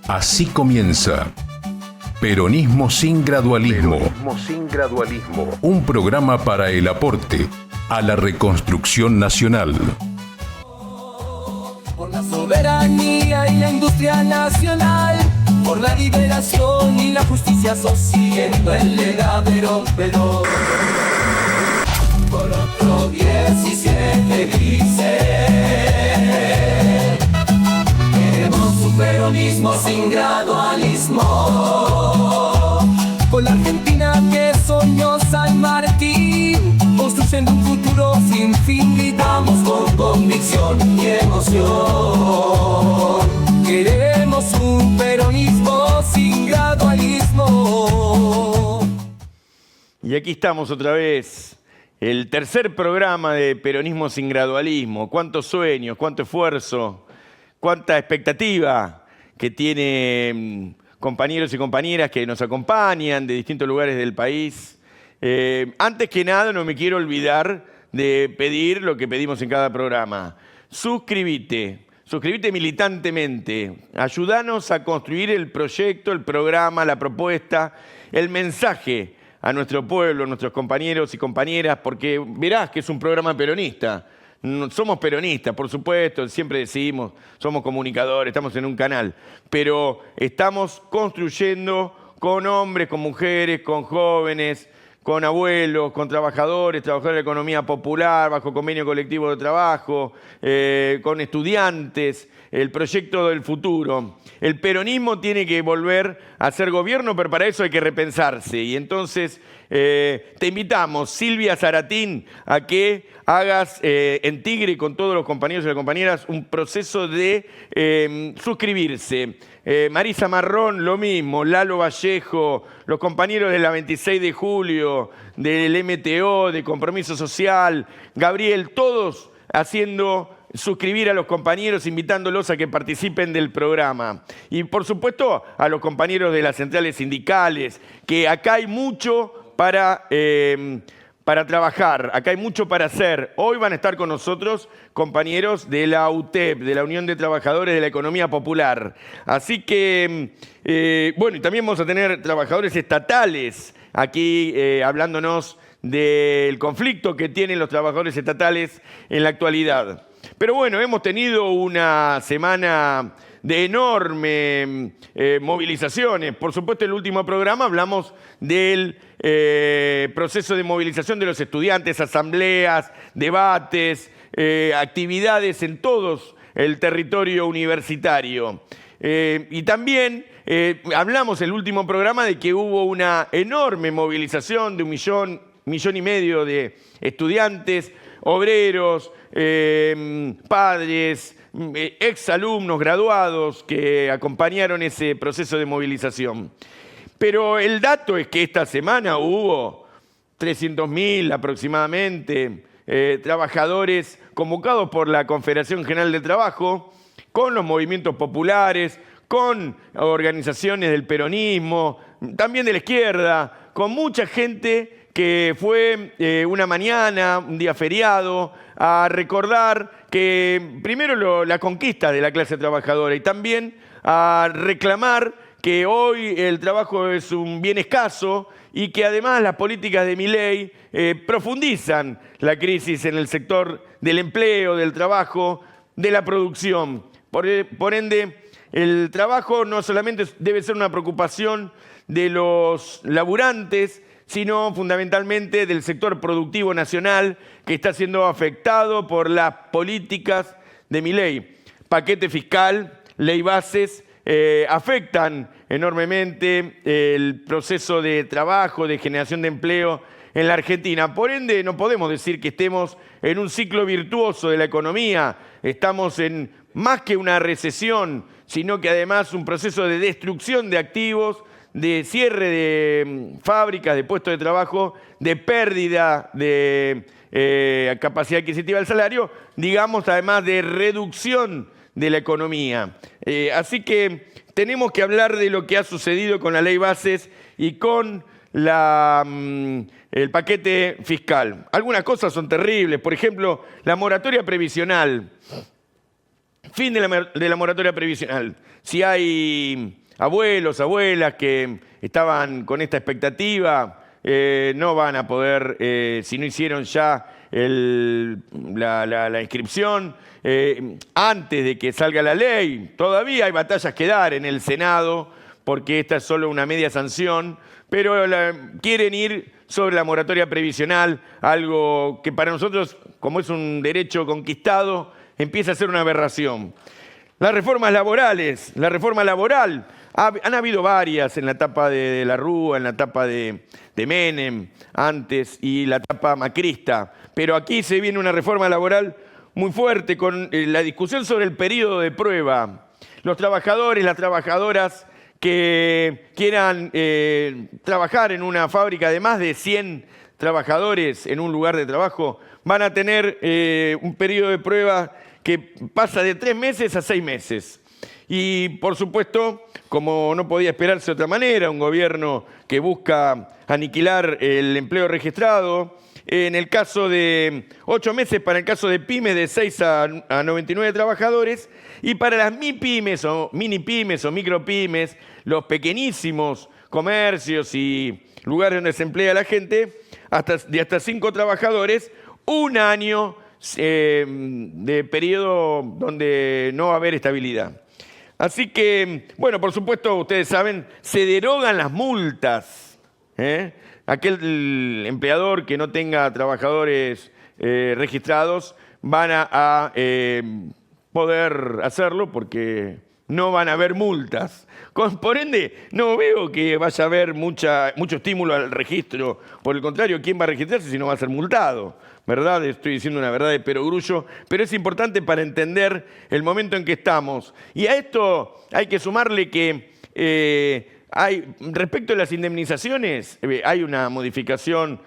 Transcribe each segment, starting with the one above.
Así comienza Peronismo sin gradualismo. Peronismo sin gradualismo. Un programa para el aporte a la reconstrucción nacional. Por la soberanía y la industria nacional, por la liberación y la justicia social, siguiendo el legado Perón. Por otro 17 dice: queremos un peronismo sin gradualismo. Con la Argentina que soñó San Martín, construyendo un futuro sin fin, gritamos con convicción y emoción. Queremos un peronismo sin gradualismo. Y aquí estamos otra vez, el tercer programa de Peronismo sin gradualismo. Cuántos sueños, cuánto esfuerzo, cuánta expectativa que tienen compañeros y compañeras que nos acompañan de distintos lugares del país. Antes que nada, no me quiero olvidar de pedir lo que pedimos en cada programa. Suscríbete militantemente. Ayúdanos a construir el proyecto, el programa, la propuesta, el mensaje a nuestro pueblo, a nuestros compañeros y compañeras, porque verás que es un programa peronista. Somos peronistas, por supuesto, siempre decimos, somos comunicadores, estamos en un canal, pero estamos construyendo con hombres, con mujeres, con jóvenes, con abuelos, con trabajadores de la economía popular, bajo convenio colectivo de trabajo, con estudiantes, el proyecto del futuro. El peronismo tiene que volver a ser gobierno, pero para eso hay que repensarse. Y entonces te invitamos, Silvia Zaratín, a que hagas en Tigre con todos los compañeros y las compañeras un proceso de suscribirse. Marisa Marrón, lo mismo, Lalo Vallejo, los compañeros de la 26 de julio, del MTO, de Compromiso Social, Gabriel, todos haciendo suscribir a los compañeros, invitándolos a que participen del programa. Y por supuesto a los compañeros de las centrales sindicales, que acá hay mucho para trabajar, acá hay mucho para hacer. Hoy van a estar con nosotros compañeros de la UTEP, de la Unión de Trabajadores de la Economía Popular. Así que, bueno, y también vamos a tener trabajadores estatales aquí hablándonos del conflicto que tienen los trabajadores estatales en la actualidad. Pero bueno, hemos tenido una semana de enormes movilizaciones. Por supuesto, en el último programa hablamos del proceso de movilización de los estudiantes, asambleas, debates, actividades en todo el territorio universitario. Y también hablamos en el último programa de que hubo una enorme movilización de 1,5 millones de estudiantes, obreros, padres, exalumnos graduados que acompañaron ese proceso de movilización. Pero el dato es que esta semana hubo 300.000 aproximadamente trabajadores convocados por la Confederación General del Trabajo, con los movimientos populares, con organizaciones del peronismo, también de la izquierda, con mucha gente que fue una mañana, un día feriado, a recordar que primero la conquista de la clase trabajadora y también a reclamar que hoy el trabajo es un bien escaso y que además las políticas de Milei profundizan la crisis en el sector del empleo, del trabajo, de la producción. Por ende, el trabajo no solamente debe ser una preocupación de los laburantes, sino fundamentalmente del sector productivo nacional que está siendo afectado por las políticas de Milei. Paquete fiscal, ley bases, afectan enormemente el proceso de trabajo, de generación de empleo en la Argentina. Por ende, no podemos decir que estemos en un ciclo virtuoso de la economía, estamos en más que una recesión, sino que además un proceso de destrucción de activos, de cierre de fábricas, de puestos de trabajo, de pérdida de capacidad adquisitiva del salario, digamos además de reducción de la economía. Así que tenemos que hablar de lo que ha sucedido con la ley bases y con el paquete fiscal. Algunas cosas son terribles, por ejemplo, la moratoria previsional. Fin de la moratoria previsional. Si hay abuelos, abuelas que estaban con esta expectativa, no van a poder, si no hicieron ya la inscripción, antes de que salga la ley. Todavía hay batallas que dar en el Senado, porque esta es solo una media sanción, pero quieren ir sobre la moratoria previsional, algo que para nosotros, como es un derecho conquistado, empieza a ser una aberración. Las reformas laborales, la reforma laboral, han habido varias en la etapa de la Rúa, en la etapa de Menem, antes, y la etapa macrista. Pero aquí se viene una reforma laboral muy fuerte con la discusión sobre el periodo de prueba. Los trabajadores, las trabajadoras que quieran trabajar en una fábrica de más de 100 trabajadores en un lugar de trabajo, van a tener un periodo de prueba que pasa de 3 meses a 6 meses. Y, por supuesto, como no podía esperarse de otra manera, un gobierno que busca aniquilar el empleo registrado, en el caso de 8 meses para el caso de pymes de 6 a 99 trabajadores, y para las MIPYMES o minipymes o micropymes, los pequeñísimos comercios y lugares donde se emplea la gente, de hasta 5 trabajadores, 1 año de periodo donde no va a haber estabilidad. Así que, bueno, por supuesto, ustedes saben, se derogan las multas. Aquel empleador que no tenga trabajadores registrados van a poder hacerlo porque no van a haber multas. Por ende, no veo que vaya a haber mucho estímulo al registro. Por el contrario, ¿quién va a registrarse si no va a ser multado? ¿Verdad? Estoy diciendo una verdad de perogrullo, pero es importante para entender el momento en que estamos. Y a esto hay que sumarle que respecto a las indemnizaciones, hay una modificación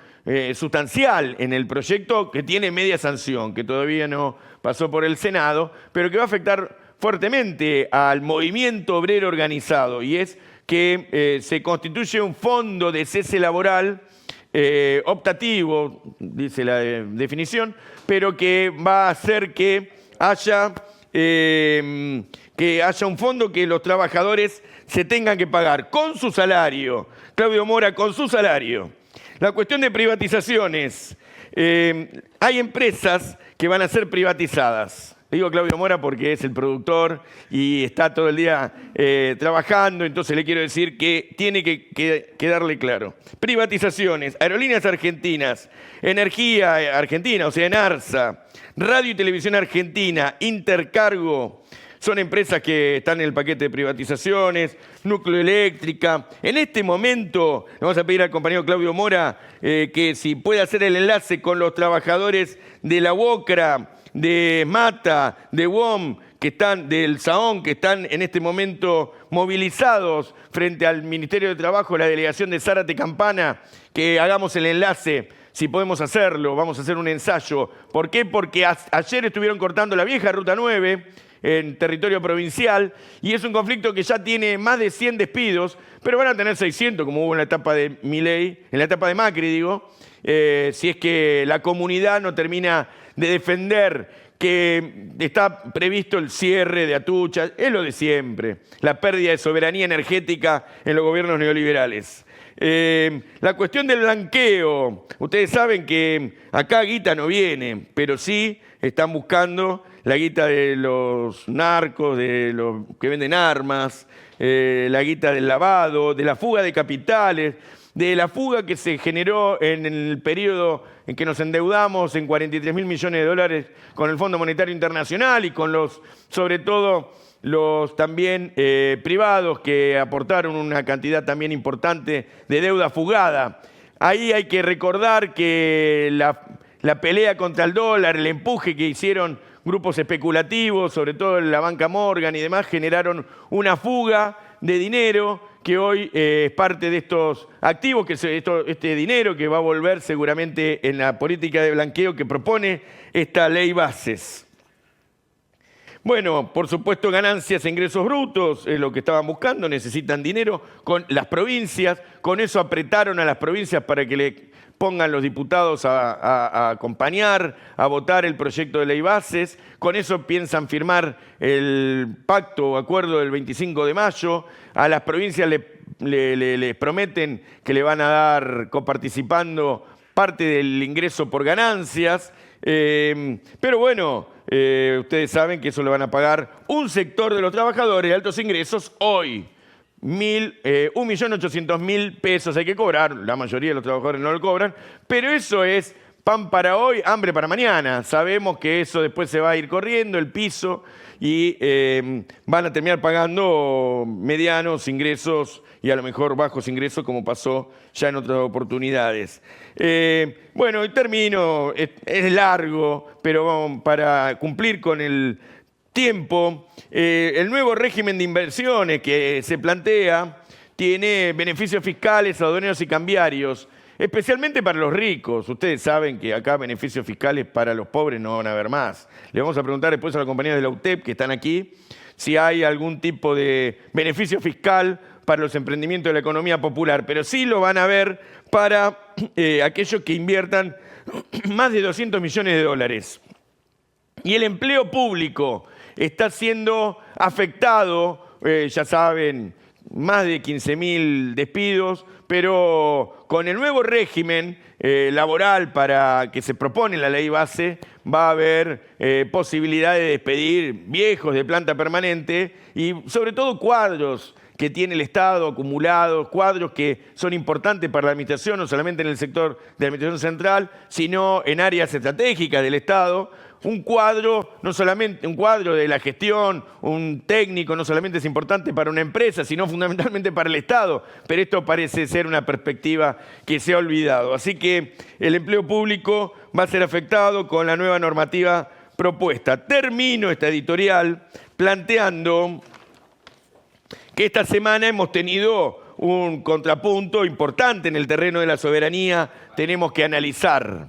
sustancial en el proyecto que tiene media sanción, que todavía no pasó por el Senado, pero que va a afectar fuertemente al movimiento obrero organizado, y es que se constituye un fondo de cese laboral optativo, dice la definición, pero que va a hacer que haya un fondo que los trabajadores se tengan que pagar con su salario. Claudio Mora, con su salario. La cuestión de privatizaciones. Hay empresas que van a ser privatizadas. Digo Claudio Mora porque es el productor y está todo el día trabajando, entonces le quiero decir que tiene que quedarle claro. Privatizaciones, Aerolíneas Argentinas, Energía Argentina, o sea, ENARSA, Radio y Televisión Argentina, Intercargo, son empresas que están en el paquete de privatizaciones, Núcleo Eléctrica. En este momento le vamos a pedir al compañero Claudio Mora que si puede hacer el enlace con los trabajadores de la UOCRA, de Mata, de WOM, que están del SAON, que están en este momento movilizados frente al Ministerio de Trabajo, la delegación de Zárate Campana, que hagamos el enlace, si podemos hacerlo, vamos a hacer un ensayo. ¿Por qué? Porque ayer estuvieron cortando la vieja Ruta 9 en territorio provincial, y es un conflicto que ya tiene más de 100 despidos, pero van a tener 600, como hubo en la etapa de Milei, en la etapa de Macri, digo, si es que la comunidad no termina de defender que está previsto el cierre de Atucha, es lo de siempre, la pérdida de soberanía energética en los gobiernos neoliberales. La cuestión del blanqueo, ustedes saben que acá guita no viene, pero sí están buscando la guita de los narcos, de los que venden armas, la guita del lavado, de la fuga de capitales, de la fuga que se generó en el periodo en que nos endeudamos en 43.000 millones de dólares con el Fondo Monetario Internacional y con sobre todo los también privados que aportaron una cantidad también importante de deuda fugada. Ahí hay que recordar que la pelea contra el dólar, el empuje que hicieron grupos especulativos, sobre todo en la banca Morgan y demás, generaron una fuga de dinero que hoy es parte de estos activos, este dinero que va a volver seguramente en la política de blanqueo que propone esta ley bases. Bueno, por supuesto, ganancias e ingresos brutos es lo que estaban buscando, necesitan dinero con las provincias, con eso apretaron a las provincias para que le pongan los diputados a acompañar, a votar el proyecto de ley bases. Con eso piensan firmar el pacto o acuerdo del 25 de mayo. A las provincias les prometen que le van a dar, coparticipando, parte del ingreso por ganancias. Pero bueno, ustedes saben que eso lo van a pagar un sector de los trabajadores de altos ingresos hoy. 1.800.000 pesos hay que cobrar, la mayoría de los trabajadores no lo cobran, pero eso es pan para hoy, hambre para mañana. Sabemos que eso después se va a ir corriendo, el piso, y van a terminar pagando medianos ingresos y a lo mejor bajos ingresos, como pasó ya en otras oportunidades. Bueno, y termino, es largo, pero para cumplir con el tiempo, el nuevo régimen de inversiones que se plantea tiene beneficios fiscales, aduaneros y cambiarios, especialmente para los ricos. Ustedes saben que acá beneficios fiscales para los pobres no van a haber más. Le vamos a preguntar después a los compañeros de la UTEP que están aquí si hay algún tipo de beneficio fiscal para los emprendimientos de la economía popular, pero sí lo van a ver para aquellos que inviertan más de 200 millones de dólares. Y el empleo público está siendo afectado, ya saben, más de 15.000 despidos, pero con el nuevo régimen laboral para que se propone en la ley base, va a haber posibilidad de despedir viejos de planta permanente y sobre todo cuadros que tiene el Estado acumulados, cuadros que son importantes para la administración, no solamente en el sector de la administración central, sino en áreas estratégicas del Estado. Un cuadro, no solamente un cuadro de la gestión, un técnico, no solamente es importante para una empresa, sino fundamentalmente para el Estado. Pero esto parece ser una perspectiva que se ha olvidado. Así que el empleo público va a ser afectado con la nueva normativa propuesta. Termino esta editorial planteando que esta semana hemos tenido un contrapunto importante en el terreno de la soberanía. Tenemos que analizar.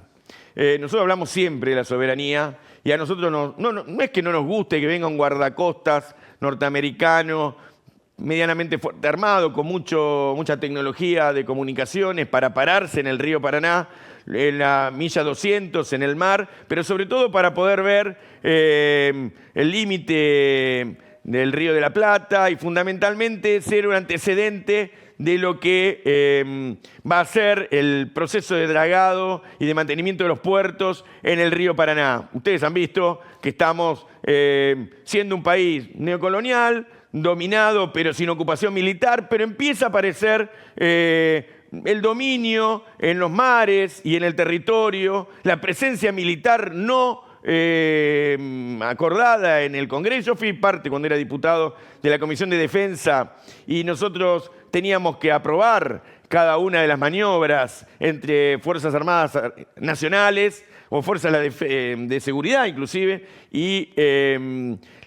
Nosotros hablamos siempre de la soberanía y a nosotros no es que no nos guste que venga un guardacostas norteamericano medianamente fuerte armado, con mucha tecnología de comunicaciones para pararse en el río Paraná, en la milla 200, en el mar, pero sobre todo para poder ver el límite del Río de la Plata y fundamentalmente ser un antecedente de lo que va a ser el proceso de dragado y de mantenimiento de los puertos en el río Paraná. Ustedes han visto que estamos siendo un país neocolonial, dominado pero sin ocupación militar, pero empieza a aparecer el dominio en los mares y en el territorio, la presencia militar no acordada en el Congreso. Yo fui parte, cuando era diputado, de la Comisión de Defensa y nosotros teníamos que aprobar cada una de las maniobras entre Fuerzas Armadas Nacionales o Fuerzas de Seguridad inclusive y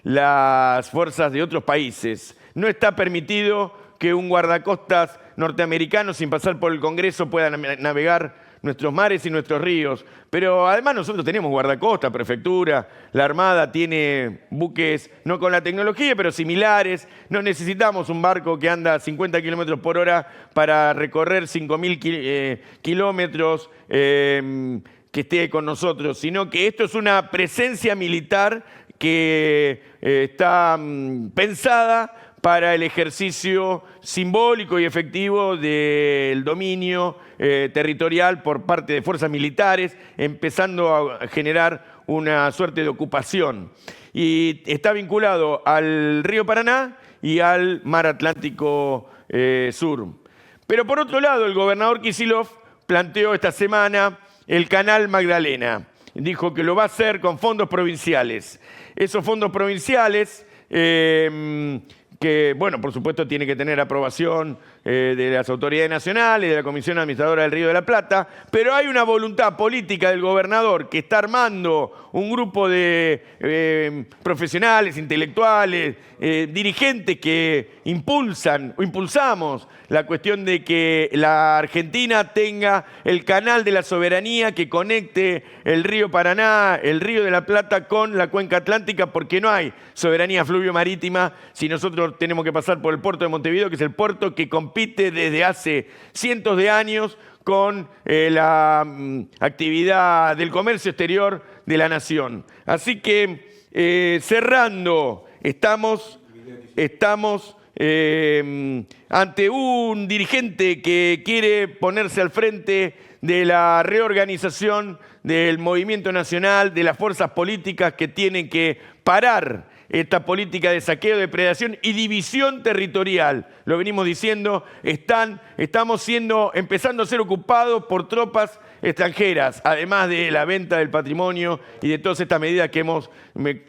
las fuerzas de otros países. No está permitido que un guardacostas norteamericano sin pasar por el Congreso pueda navegar nuestros mares y nuestros ríos. Pero además nosotros tenemos guardacosta, prefectura, la Armada tiene buques no con la tecnología, pero similares. No necesitamos un barco que anda a 50 kilómetros por hora para recorrer 5.000 kilómetros que esté con nosotros, sino que esto es una presencia militar que está pensada para el ejercicio simbólico y efectivo del dominio territorial por parte de fuerzas militares, empezando a generar una suerte de ocupación. Y está vinculado al río Paraná y al mar Atlántico Sur. Pero por otro lado, el gobernador Kicillof planteó esta semana el Canal Magdalena. Dijo que lo va a hacer con fondos provinciales. Esos fondos provinciales que, bueno, por supuesto tiene que tener aprobación de las autoridades nacionales, de la Comisión Administradora del Río de la Plata, pero hay una voluntad política del gobernador que está armando un grupo de profesionales, intelectuales, dirigentes que impulsamos la cuestión de que la Argentina tenga el canal de la soberanía que conecte el río Paraná, el Río de la Plata con la cuenca atlántica, porque no hay soberanía fluvio-marítima si nosotros tenemos que pasar por el puerto de Montevideo, que es el puerto que compite desde hace cientos de años con la actividad del comercio exterior de la nación. Así que, cerrando, estamos ante un dirigente que quiere ponerse al frente de la reorganización del movimiento nacional, de las fuerzas políticas que tienen que parar esta política de saqueo, depredación y división territorial. Lo venimos diciendo, estamos empezando a ser ocupados por tropas extranjeras, además de la venta del patrimonio y de todas estas medidas que hemos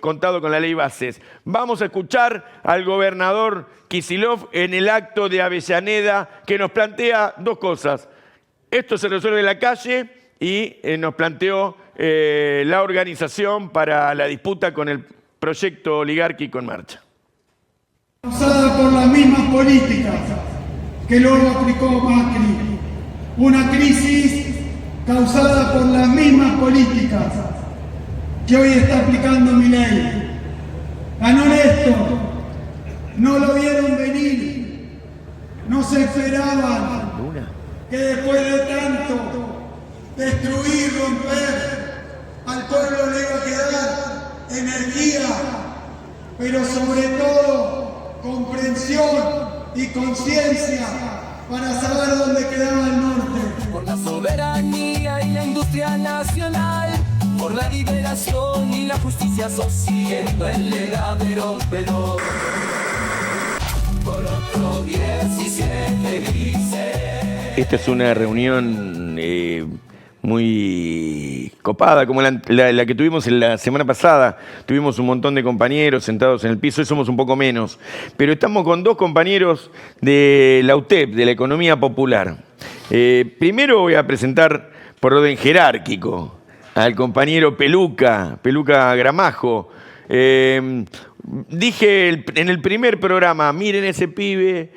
contado con la ley Bases. Vamos a escuchar al gobernador Kicillof en el acto de Avellaneda, que nos plantea dos cosas. Esto se resuelve en la calle y nos planteó la organización para la disputa con el proyecto oligárquico en marcha. Causada por las mismas políticas que luego aplicó Macri. Una crisis causada por las mismas políticas que hoy está aplicando Milei. Ganó Néstor, no lo vieron venir, no se esperaban que después de tanto destruir, romper, al pueblo le iba a quedar energía, pero sobre todo comprensión y conciencia para saber dónde quedaba el norte. Por la soberanía y la industria nacional, por la liberación y la justicia social, el legadero pero por otro 17 grises. Esta es una reunión muy copada, como la que tuvimos la semana pasada. Tuvimos un montón de compañeros sentados en el piso, hoy somos un poco menos. Pero estamos con dos compañeros de la UTEP, de la Economía Popular. Primero voy a presentar por orden jerárquico al compañero Peluca Gramajo. Dije en el primer programa, miren ese pibe,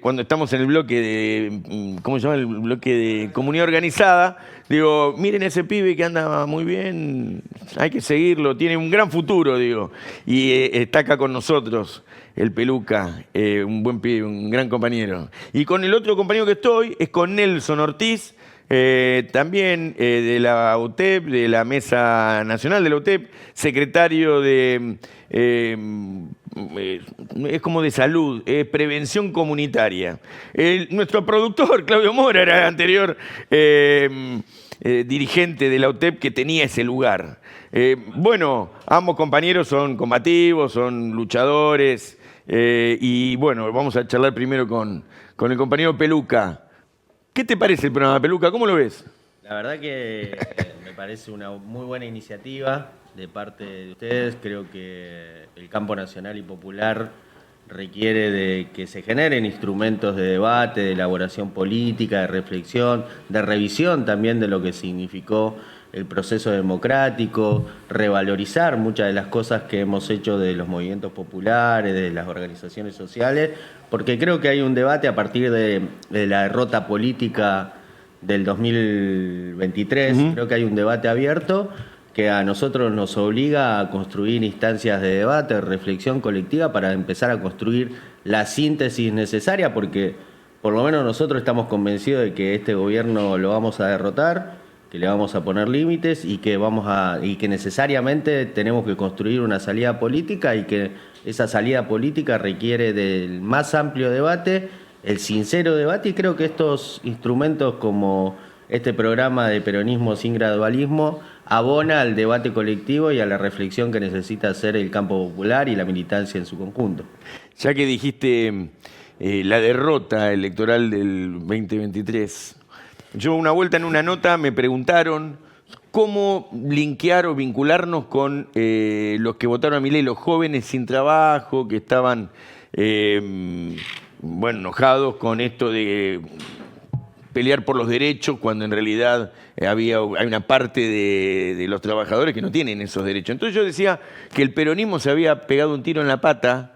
cuando estamos en el bloque de, ¿cómo se llama? El bloque de comunidad organizada. Digo, miren ese pibe que anda muy bien, hay que seguirlo, tiene un gran futuro, digo. Y está acá con nosotros, el Peluca, un buen pibe, un gran compañero. Y con el otro compañero que estoy es con Nelson Ortiz, también de la UTEP, de la Mesa Nacional de la UTEP, secretario de, es como de salud, prevención comunitaria. Nuestro productor, Claudio Mora, era el anterior dirigente de la UTEP que tenía ese lugar. Bueno, ambos compañeros son combativos, son luchadores, y bueno, vamos a charlar primero con el compañero Peluca. ¿Qué te parece el programa, Peluca? ¿Cómo lo ves? La verdad que me parece una muy buena iniciativa de parte de ustedes. Creo que el campo nacional y popular requiere de que se generen instrumentos de debate, de elaboración política, de reflexión, de revisión también de lo que significó el proceso democrático, revalorizar muchas de las cosas que hemos hecho de los movimientos populares, de las organizaciones sociales, porque creo que hay un debate a partir de la derrota política del 2023, creo que hay un debate abierto que a nosotros nos obliga a construir instancias de debate, de reflexión colectiva para empezar a construir la síntesis necesaria, porque por lo menos nosotros estamos convencidos de que este gobierno lo vamos a derrotar, que le vamos a poner límites y que necesariamente tenemos que construir una salida política y que esa salida política requiere del más amplio debate, el sincero debate, y creo que estos instrumentos como este programa de peronismo sin gradualismo abona al debate colectivo y a la reflexión que necesita hacer el campo popular y la militancia en su conjunto. Ya que dijiste la derrota electoral del 2023, yo una vuelta en una nota me preguntaron cómo linkear o vincularnos con los que votaron a Milei, los jóvenes sin trabajo, que estaban enojados con esto de pelear por los derechos, cuando en realidad hay una parte de los trabajadores que no tienen esos derechos. Entonces yo decía que el peronismo se había pegado un tiro en la pata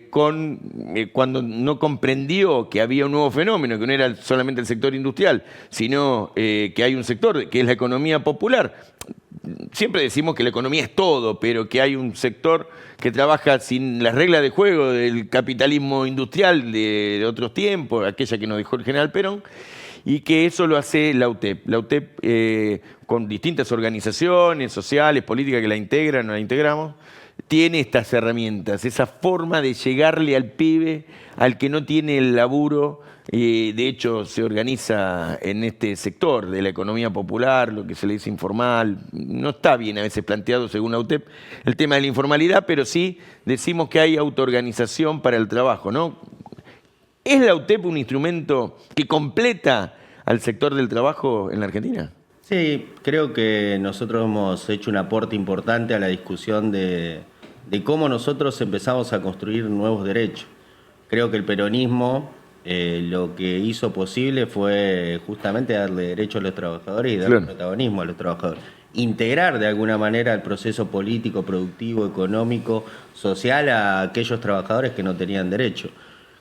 cuando no comprendió que había un nuevo fenómeno, que no era solamente el sector industrial, sino que hay un sector que es la economía popular. Siempre decimos que la economía es todo, pero que hay un sector que trabaja sin las reglas de juego del capitalismo industrial de otros tiempos, aquella que nos dejó el general Perón, y que eso lo hace la UTEP. La UTEP, con distintas organizaciones sociales, políticas que la integran o la integramos, tiene estas herramientas, esa forma de llegarle al pibe, al que no tiene el laburo. De hecho, se organiza en este sector de la economía popular, lo que se le dice informal. No está bien a veces planteado, según la UTEP, el tema de la informalidad, pero sí decimos que hay autoorganización para el trabajo, ¿no? ¿Es la UTEP un instrumento que completa al sector del trabajo en la Argentina? Sí, creo que nosotros hemos hecho un aporte importante a la discusión de cómo nosotros empezamos a construir nuevos derechos. Creo que el peronismo lo que hizo posible fue justamente darle derecho a los trabajadores y darle protagonismo a los trabajadores. Integrar de alguna manera el proceso político, productivo, económico, social a aquellos trabajadores que no tenían derecho.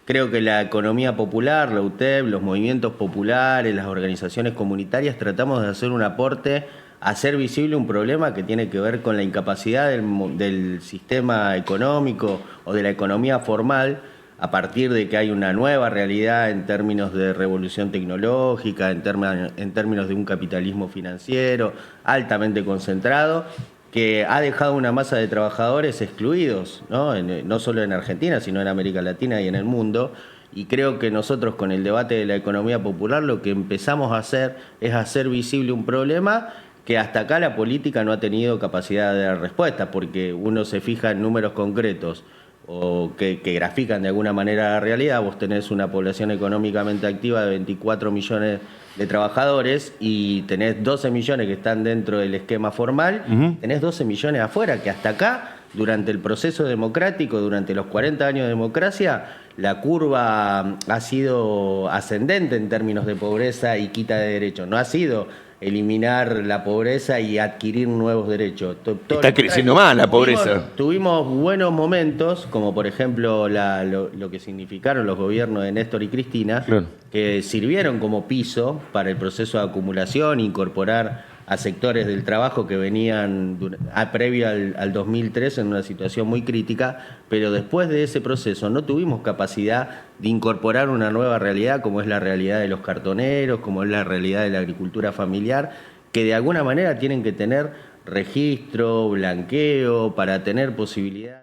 Creo que la economía popular, la UTEP, los movimientos populares, las organizaciones comunitarias, tratamos de hacer un aporte a hacer visible un problema que tiene que ver con la incapacidad del sistema económico o de la economía formal, a partir de que hay una nueva realidad en términos de revolución tecnológica, en términos de un capitalismo financiero altamente concentrado, que ha dejado una masa de trabajadores excluidos, no solo en Argentina, sino en América Latina y en el mundo. Y creo que nosotros, con el debate de la economía popular, lo que empezamos a hacer es hacer visible un problema que hasta acá la política no ha tenido capacidad de dar respuesta, porque uno se fija en números concretos o que grafican de alguna manera la realidad. Vos tenés una población económicamente activa de 24 millones de trabajadores y tenés 12 millones que están dentro del esquema formal, tenés 12 millones afuera, que hasta acá, durante el proceso democrático, durante los 40 años de democracia, la curva ha sido ascendente en términos de pobreza y quita de derechos. No ha sido eliminar la pobreza y adquirir nuevos derechos. Está creciendo más la pobreza. Tuvimos buenos momentos, como por ejemplo lo que significaron los gobiernos de Néstor y Cristina, que sirvieron como piso para el proceso de acumulación, incorporar a sectores del trabajo que venían previo al 2003 en una situación muy crítica, pero después de ese proceso no tuvimos capacidad de incorporar una nueva realidad, como es la realidad de los cartoneros, como es la realidad de la agricultura familiar, que de alguna manera tienen que tener registro, blanqueo, para tener posibilidad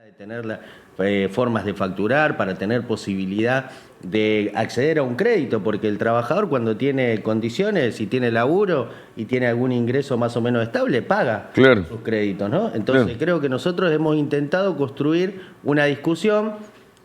de tener formas de facturar, para tener posibilidad de acceder a un crédito, porque el trabajador, cuando tiene condiciones y tiene laburo y tiene algún ingreso más o menos estable, paga sus créditos, ¿no? Entonces creo que nosotros hemos intentado construir una discusión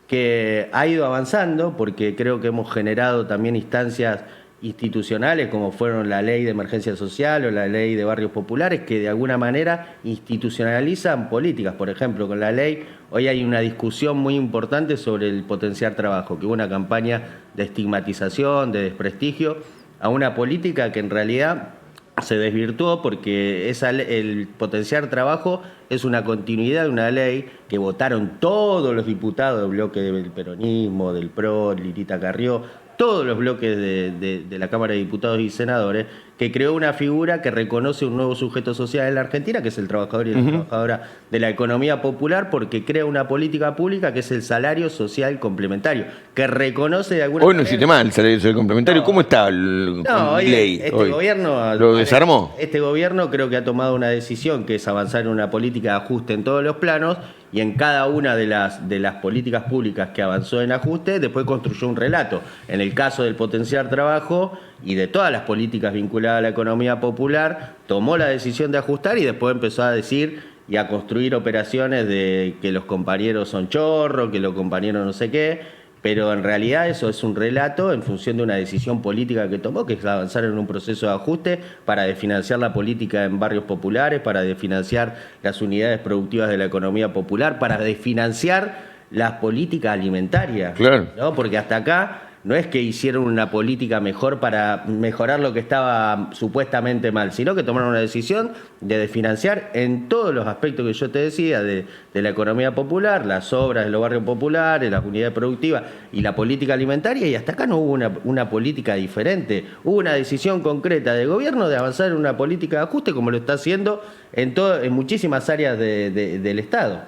que ha ido avanzando, porque creo que hemos generado también instancias institucionales, como fueron la ley de emergencia social o la ley de barrios populares, que de alguna manera institucionalizan políticas. Por ejemplo, con la ley hoy hay una discusión muy importante sobre el potenciar trabajo, que hubo una campaña de estigmatización, de desprestigio a una política que en realidad se desvirtuó, porque el potenciar trabajo es una continuidad de una ley que votaron todos los diputados del bloque del peronismo, del PRO, Lilita Carrió, todos los bloques de la Cámara de Diputados y Senadores, que creó una figura que reconoce un nuevo sujeto social en la Argentina, que es el trabajador y la trabajadora de la economía popular, porque crea una política pública que es el salario social complementario, que reconoce de alguna manera... Hoy no existe más el salario social complementario. ¿Cómo está la ley? Gobierno lo desarmó. Este gobierno creo que ha tomado una decisión, que es avanzar en una política de ajuste en todos los planos, y en cada una de las políticas públicas que avanzó en ajuste, después construyó un relato. En el caso del potenciar trabajo y de todas las políticas vinculadas a la economía popular, tomó la decisión de ajustar y después empezó a decir y a construir operaciones de que los compañeros son chorros, que los compañeros no sé qué, pero en realidad eso es un relato en función de una decisión política que tomó, que es avanzar en un proceso de ajuste para desfinanciar la política en barrios populares, para desfinanciar las unidades productivas de la economía popular, para desfinanciar las políticas alimentarias, ¿no? Porque hasta acá no es que hicieron una política mejor para mejorar lo que estaba supuestamente mal, sino que tomaron una decisión de desfinanciar en todos los aspectos que yo te decía de la economía popular, las obras de los barrios populares, las unidades productivas y la política alimentaria, y hasta acá no hubo una política diferente. Hubo una decisión concreta del gobierno de avanzar en una política de ajuste, como lo está haciendo en muchísimas áreas del Estado.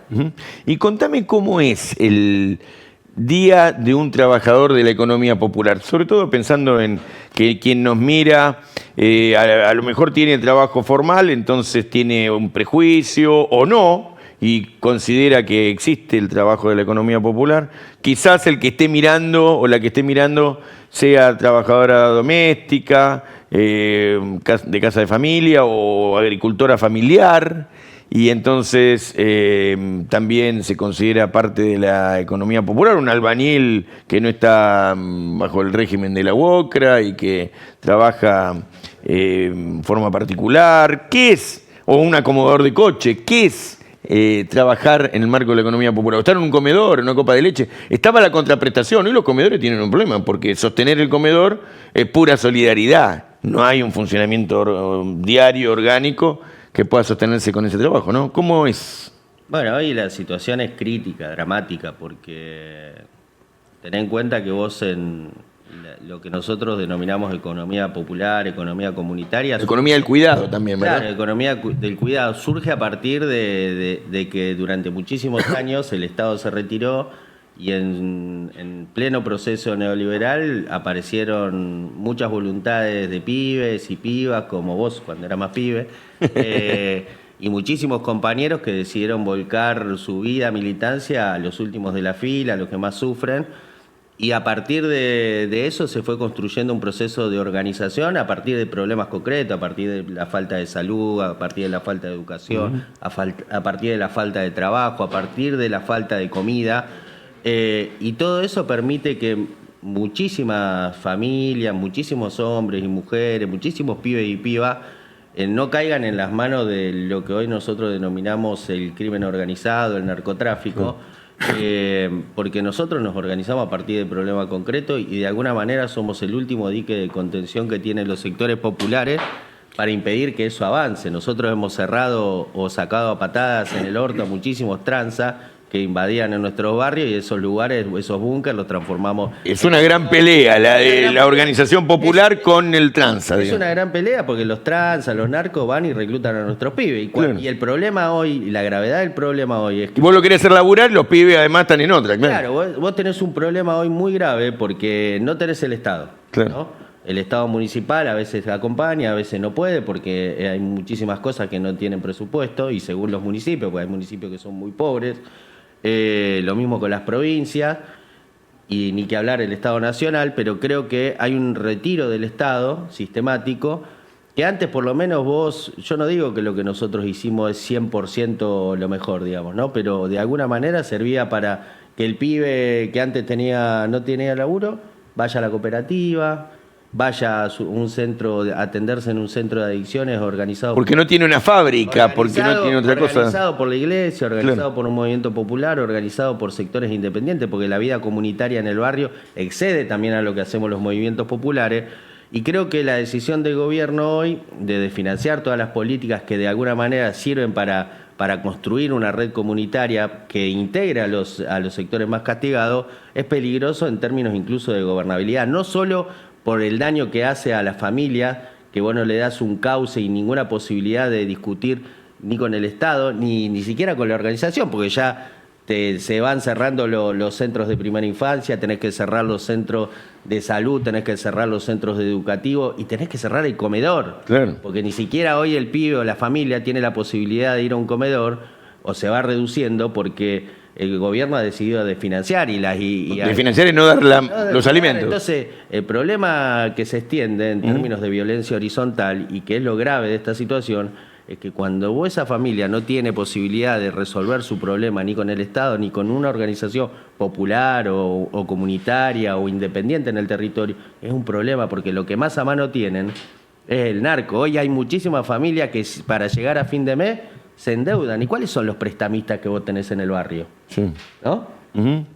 Y contame cómo es Día de un Trabajador de la Economía Popular, sobre todo pensando en que quien nos mira a lo mejor tiene trabajo formal, entonces tiene un prejuicio o no, y considera que existe el trabajo de la economía popular. Quizás el que esté mirando o la que esté mirando sea trabajadora doméstica, de casa de familia o agricultora familiar, y entonces también se considera parte de la economía popular, un albañil que no está bajo el régimen de la UOCRA y que trabaja en forma particular. ¿Qué es? O un acomodador de coche. ¿Qué es trabajar en el marco de la economía popular? O estar en un comedor, en una copa de leche. Estaba la contraprestación. Hoy los comedores tienen un problema porque sostener el comedor es pura solidaridad. No hay un funcionamiento diario, orgánico, que pueda sostenerse con ese trabajo, ¿no? ¿Cómo es? Bueno, hoy la situación es crítica, dramática, porque ten en cuenta que vos en lo que nosotros denominamos economía popular, economía comunitaria... Economía del cuidado también, ¿verdad? Claro, economía del cuidado surge a partir de que durante muchísimos años el Estado se retiró y en pleno proceso neoliberal aparecieron muchas voluntades de pibes y pibas, como vos cuando eras más pibe, y muchísimos compañeros que decidieron volcar su vida, militancia a los últimos de la fila, a los que más sufren, y a partir de eso se fue construyendo un proceso de organización a partir de problemas concretos, a partir de la falta de salud, a partir de la falta de educación, a partir de la falta de trabajo, a partir de la falta de comida. Y todo eso permite que muchísimas familias, muchísimos hombres y mujeres, muchísimos pibes y pibas no caigan en las manos de lo que hoy nosotros denominamos el crimen organizado, el narcotráfico, porque nosotros nos organizamos a partir de problemas concretos y de alguna manera somos el último dique de contención que tienen los sectores populares para impedir que eso avance. Nosotros hemos cerrado o sacado a patadas en el orto a muchísimos tranzas que invadían en nuestros barrios y esos lugares, esos búnkers los transformamos... Es una gran pelea la de la organización popular con el tranza. Es una gran pelea porque los tranzas, los narcos van y reclutan a nuestros pibes. Claro. Y el problema hoy, la gravedad del problema hoy es que... Y vos lo querés hacer laburar, los pibes además están en otra, claro. Claro, vos tenés un problema hoy muy grave porque no tenés el Estado, claro, ¿no? El Estado municipal a veces acompaña, a veces no puede, porque hay muchísimas cosas que no tienen presupuesto, y según los municipios, porque hay municipios que son muy pobres. Lo mismo con las provincias, y ni que hablar el Estado Nacional, pero creo que hay un retiro del Estado sistemático, que antes por lo menos vos, yo no digo que lo que nosotros hicimos es 100% lo mejor, digamos, ¿no? Pero de alguna manera servía para que el pibe que antes no tenía laburo, vaya a la cooperativa, vaya a un centro, a atenderse en un centro de adicciones organizado... Porque no tiene una fábrica, porque no tiene otra cosa... Organizado por la iglesia, organizado claro, por un movimiento popular, organizado por sectores independientes, porque la vida comunitaria en el barrio excede también a lo que hacemos los movimientos populares. Y creo que la decisión del gobierno hoy de desfinanciar todas las políticas que de alguna manera sirven para construir una red comunitaria que integre a los sectores más castigados es peligroso en términos incluso de gobernabilidad, no solo por el daño que hace a la familia, que vos no le das un cauce y ninguna posibilidad de discutir ni con el Estado, ni siquiera con la organización, porque ya se van cerrando los centros de primera infancia, tenés que cerrar los centros de salud, tenés que cerrar los centros educativos y tenés que cerrar el comedor. claro, porque ni siquiera hoy el pibe o la familia tiene la posibilidad de ir a un comedor, o se va reduciendo porque el gobierno ha decidido desfinanciar desfinanciar y no dar los alimentos. Entonces, el problema que se extiende en términos de violencia horizontal, y que es lo grave de esta situación, es que cuando esa familia no tiene posibilidad de resolver su problema ni con el Estado, ni con una organización popular o comunitaria o independiente en el territorio, es un problema, porque lo que más a mano tienen es el narco. Hoy hay muchísimas familias que para llegar a fin de mes se endeudan. ¿Y cuáles son los prestamistas que vos tenés en el barrio? Sí. ¿No?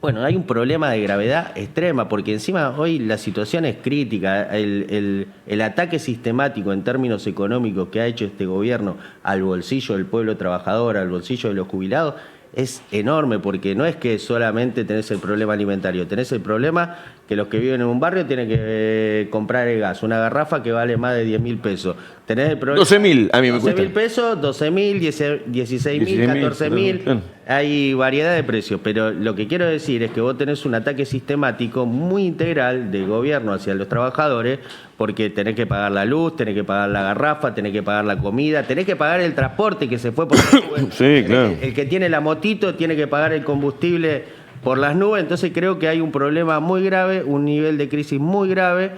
Bueno, hay un problema de gravedad extrema, porque encima hoy la situación es crítica. El ataque sistemático en términos económicos que ha hecho este gobierno al bolsillo del pueblo trabajador, al bolsillo de los jubilados, es enorme, porque no es que solamente tenés el problema alimentario, tenés el problema que los que viven en un barrio tienen que comprar el gas, una garrafa que vale más de 10.000 pesos. Tenés el problema 12.000, a mí me cuesta. 12.000 pesos, 12.000, 16.000, 14.000. hay variedad de precios, pero lo que quiero decir es que vos tenés un ataque sistemático muy integral del gobierno hacia los trabajadores, porque tenés que pagar la luz, tenés que pagar la garrafa, tenés que pagar la comida, tenés que pagar el transporte que se fue por las nubes. Sí, claro. El que tiene la motito tiene que pagar el combustible por las nubes, entonces creo que hay un problema muy grave, un nivel de crisis muy grave,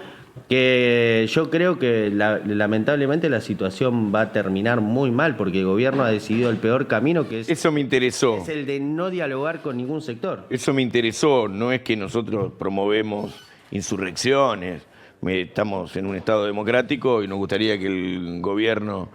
que yo creo que lamentablemente la situación va a terminar muy mal, porque el gobierno ha decidido el peor camino, que es, Eso me interesó. es el de no dialogar con ningún sector. Eso me interesó. No es que nosotros promovemos insurrecciones. Estamos en un Estado democrático y nos gustaría que el gobierno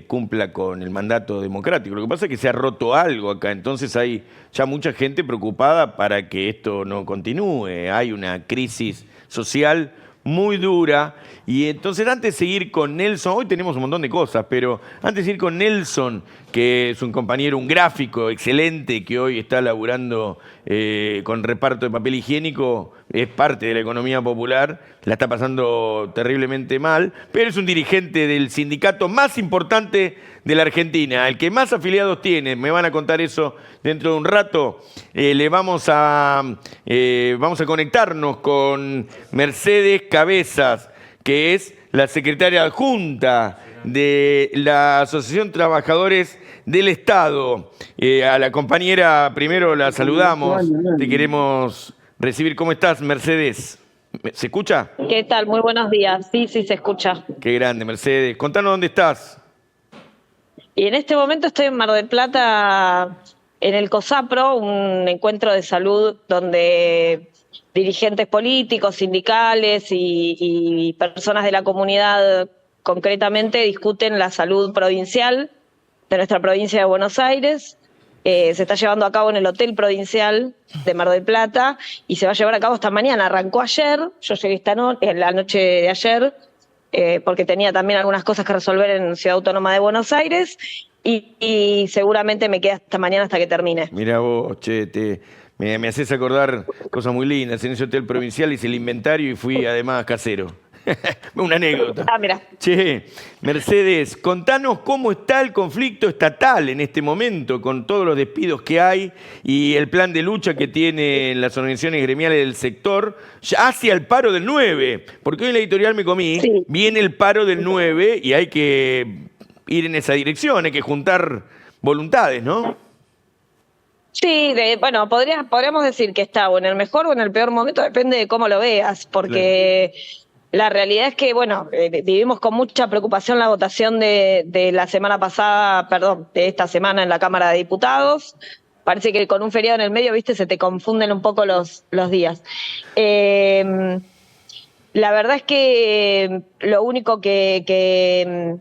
cumpla con el mandato democrático. Lo que pasa es que se ha roto algo acá, entonces hay ya mucha gente preocupada para que esto no continúe. Hay una crisis social muy dura. Y entonces, antes de seguir con Nelson, hoy tenemos un montón de cosas, pero antes de seguir con Nelson, que es un compañero, un gráfico excelente, que hoy está laburando con reparto de papel higiénico, es parte de la economía popular, la está pasando terriblemente mal, pero es un dirigente del sindicato más importante de la Argentina, el que más afiliados tiene. Me van a contar eso dentro de un rato. Vamos a conectarnos con Mercedes Cabezas, que es la secretaria adjunta de la Asociación Trabajadores del Estado. A la compañera primero la saludamos, te queremos recibir. ¿Cómo estás, Mercedes? ¿Se escucha? ¿Qué tal? Muy buenos días. Sí, sí, se escucha. Qué grande, Mercedes. Contanos dónde estás. Y en este momento estoy en Mar del Plata, en el COSAPRO, un encuentro de salud donde dirigentes políticos, sindicales y personas de la comunidad concretamente discuten la salud provincial de nuestra provincia de Buenos Aires. Se está llevando a cabo en el Hotel Provincial de Mar del Plata y se va a llevar a cabo esta mañana. Arrancó ayer, yo llegué la noche de ayer, porque tenía también algunas cosas que resolver en Ciudad Autónoma de Buenos Aires y seguramente me queda hasta mañana hasta que termine. Mira vos, che, me haces acordar cosas muy lindas. En ese Hotel Provincial hice el inventario y fui además casero. Una anécdota. Ah, mira. Che, Mercedes, contanos cómo está el conflicto estatal en este momento, con todos los despidos que hay y el plan de lucha que tienen las organizaciones gremiales del sector hacia el paro del 9. Porque hoy en la editorial me comí, sí, viene el paro del 9 y hay que ir en esa dirección, hay que juntar voluntades, ¿no? Sí, bueno, podríamos decir que está o en el mejor o en el peor momento, depende de cómo lo veas, porque la realidad es que, bueno, vivimos con mucha preocupación la votación de la semana pasada, de esta semana en la Cámara de Diputados. Parece que con un feriado en el medio, viste, se te confunden un poco los días. La verdad es que lo único que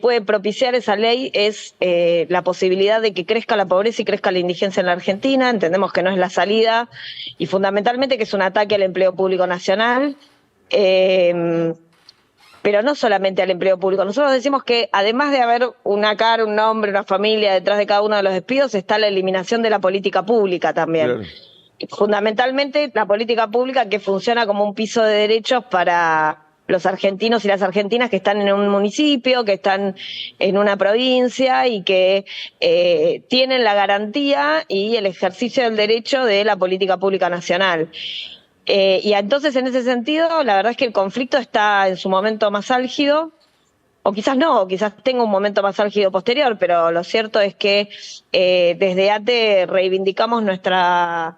puede propiciar esa ley es la posibilidad de que crezca la pobreza y crezca la indigencia en la Argentina. Entendemos que no es la salida y fundamentalmente que es un ataque al empleo público nacional. Pero no solamente al empleo público. Nosotros decimos que además de haber una cara, un nombre, una familia detrás de cada uno de los despidos, está la eliminación de la política pública también. Claro. Fundamentalmente la política pública que funciona como un piso de derechos para los argentinos y las argentinas que están en un municipio, que están en una provincia y que tienen la garantía y el ejercicio del derecho de la política pública nacional. Y entonces, en ese sentido, la verdad es que el conflicto está en su momento más álgido, o quizás no, quizás tenga un momento más álgido posterior, pero lo cierto es que desde ATE reivindicamos nuestra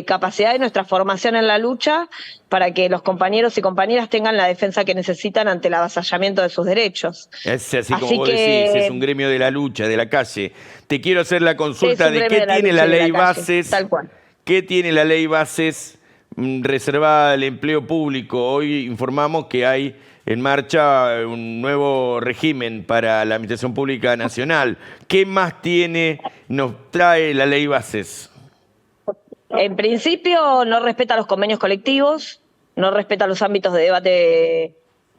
capacidad y nuestra formación en la lucha para que los compañeros y compañeras tengan la defensa que necesitan ante el avasallamiento de sus derechos. Es así como vos decís, es un gremio de la lucha, de la calle. Te quiero hacer la consulta de qué tiene la ley bases, tal cual. ¿Qué tiene la ley bases reservada al empleo público? Hoy informamos que hay en marcha un nuevo régimen para la Administración Pública Nacional. ¿Qué más nos trae la ley bases? En principio no respeta los convenios colectivos, no respeta los ámbitos de debate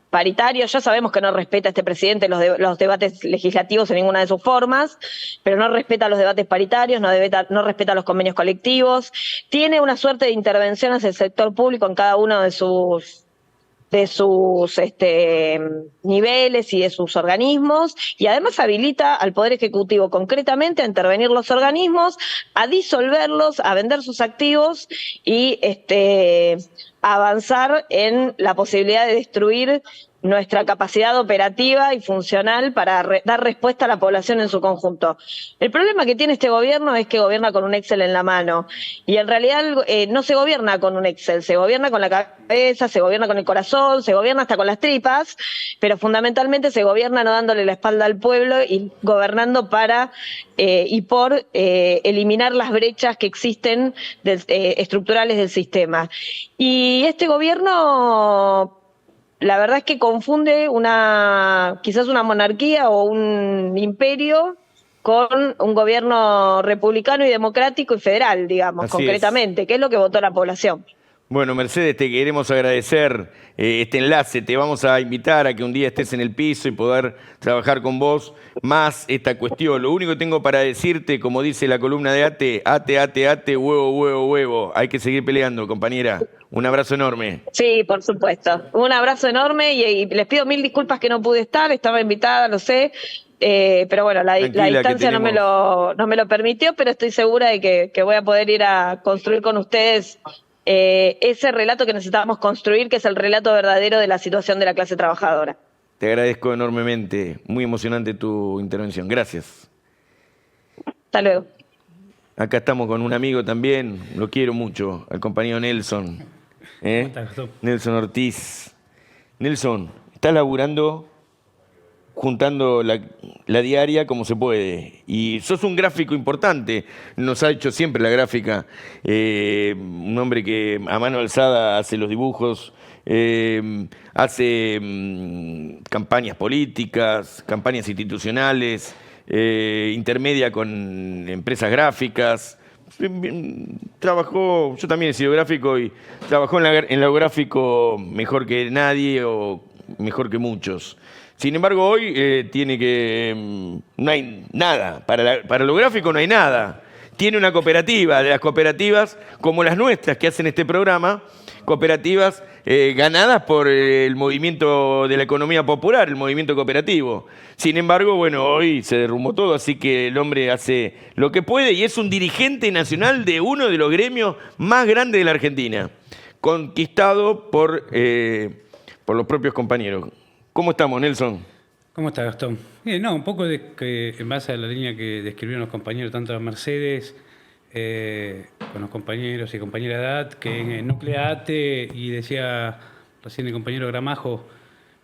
paritario. Ya sabemos que no respeta este presidente los debates legislativos en ninguna de sus formas, pero no respeta los debates paritarios, no respeta los convenios colectivos. Tiene una suerte de intervención hacia el sector público en cada uno de sus de sus niveles y de sus organismos, y además habilita al Poder Ejecutivo concretamente a intervenir los organismos, a disolverlos, a vender sus activos y a avanzar en la posibilidad de destruir nuestra capacidad operativa y funcional para dar respuesta a la población en su conjunto. El problema que tiene este gobierno es que gobierna con un Excel en la mano, y en realidad no se gobierna con un Excel, se gobierna con la cabeza, se gobierna con el corazón, se gobierna hasta con las tripas, pero fundamentalmente se gobierna no dándole la espalda al pueblo y gobernando para y por eliminar las brechas que existen estructurales del sistema. Y este gobierno, la verdad es que confunde quizás una monarquía o un imperio con un gobierno republicano y democrático y federal, digamos, Así concretamente, que es lo que votó la población. Bueno, Mercedes, te queremos agradecer este enlace. Te vamos a invitar a que un día estés en el piso y poder trabajar con vos más esta cuestión. Lo único que tengo para decirte, como dice la columna de ate, huevo, huevo, huevo. Hay que seguir peleando, compañera. Un abrazo enorme. Sí, por supuesto. Un abrazo enorme y les pido 1000 disculpas que no pude estar, estaba invitada, lo sé. Pero bueno, la distancia no me lo permitió, pero estoy segura de que voy a poder ir a construir con ustedes ese relato que necesitamos construir, que es el relato verdadero de la situación de la clase trabajadora. Te agradezco enormemente. Muy emocionante tu intervención. Gracias. Hasta luego. Acá estamos con un amigo también, lo quiero mucho, al compañero Nelson. Nelson Ortiz. Nelson, estás laburando, juntando la diaria como se puede. Y sos un gráfico importante, nos ha hecho siempre la gráfica. Un hombre que a mano alzada hace los dibujos, hace campañas políticas, campañas institucionales, intermedia con empresas gráficas. Trabajó, yo también he sido gráfico y trabajó en lo gráfico mejor que nadie o mejor que muchos. Sin embargo, hoy tiene que... no hay nada. Para lo gráfico no hay nada. Tiene una cooperativa, de las cooperativas como las nuestras que hacen este programa, cooperativas ganadas por el movimiento de la economía popular, el movimiento cooperativo. Sin embargo, bueno, hoy se derrumbó todo, así que el hombre hace lo que puede y es un dirigente nacional de uno de los gremios más grandes de la Argentina, conquistado por los propios compañeros. ¿Cómo estamos, Nelson? ¿Cómo está, Gastón? No, un poco en base a la línea que describieron los compañeros, tanto de Mercedes, con los compañeros y compañeras de AT, que en Nuclea ATE, y decía recién el compañero Gramajo,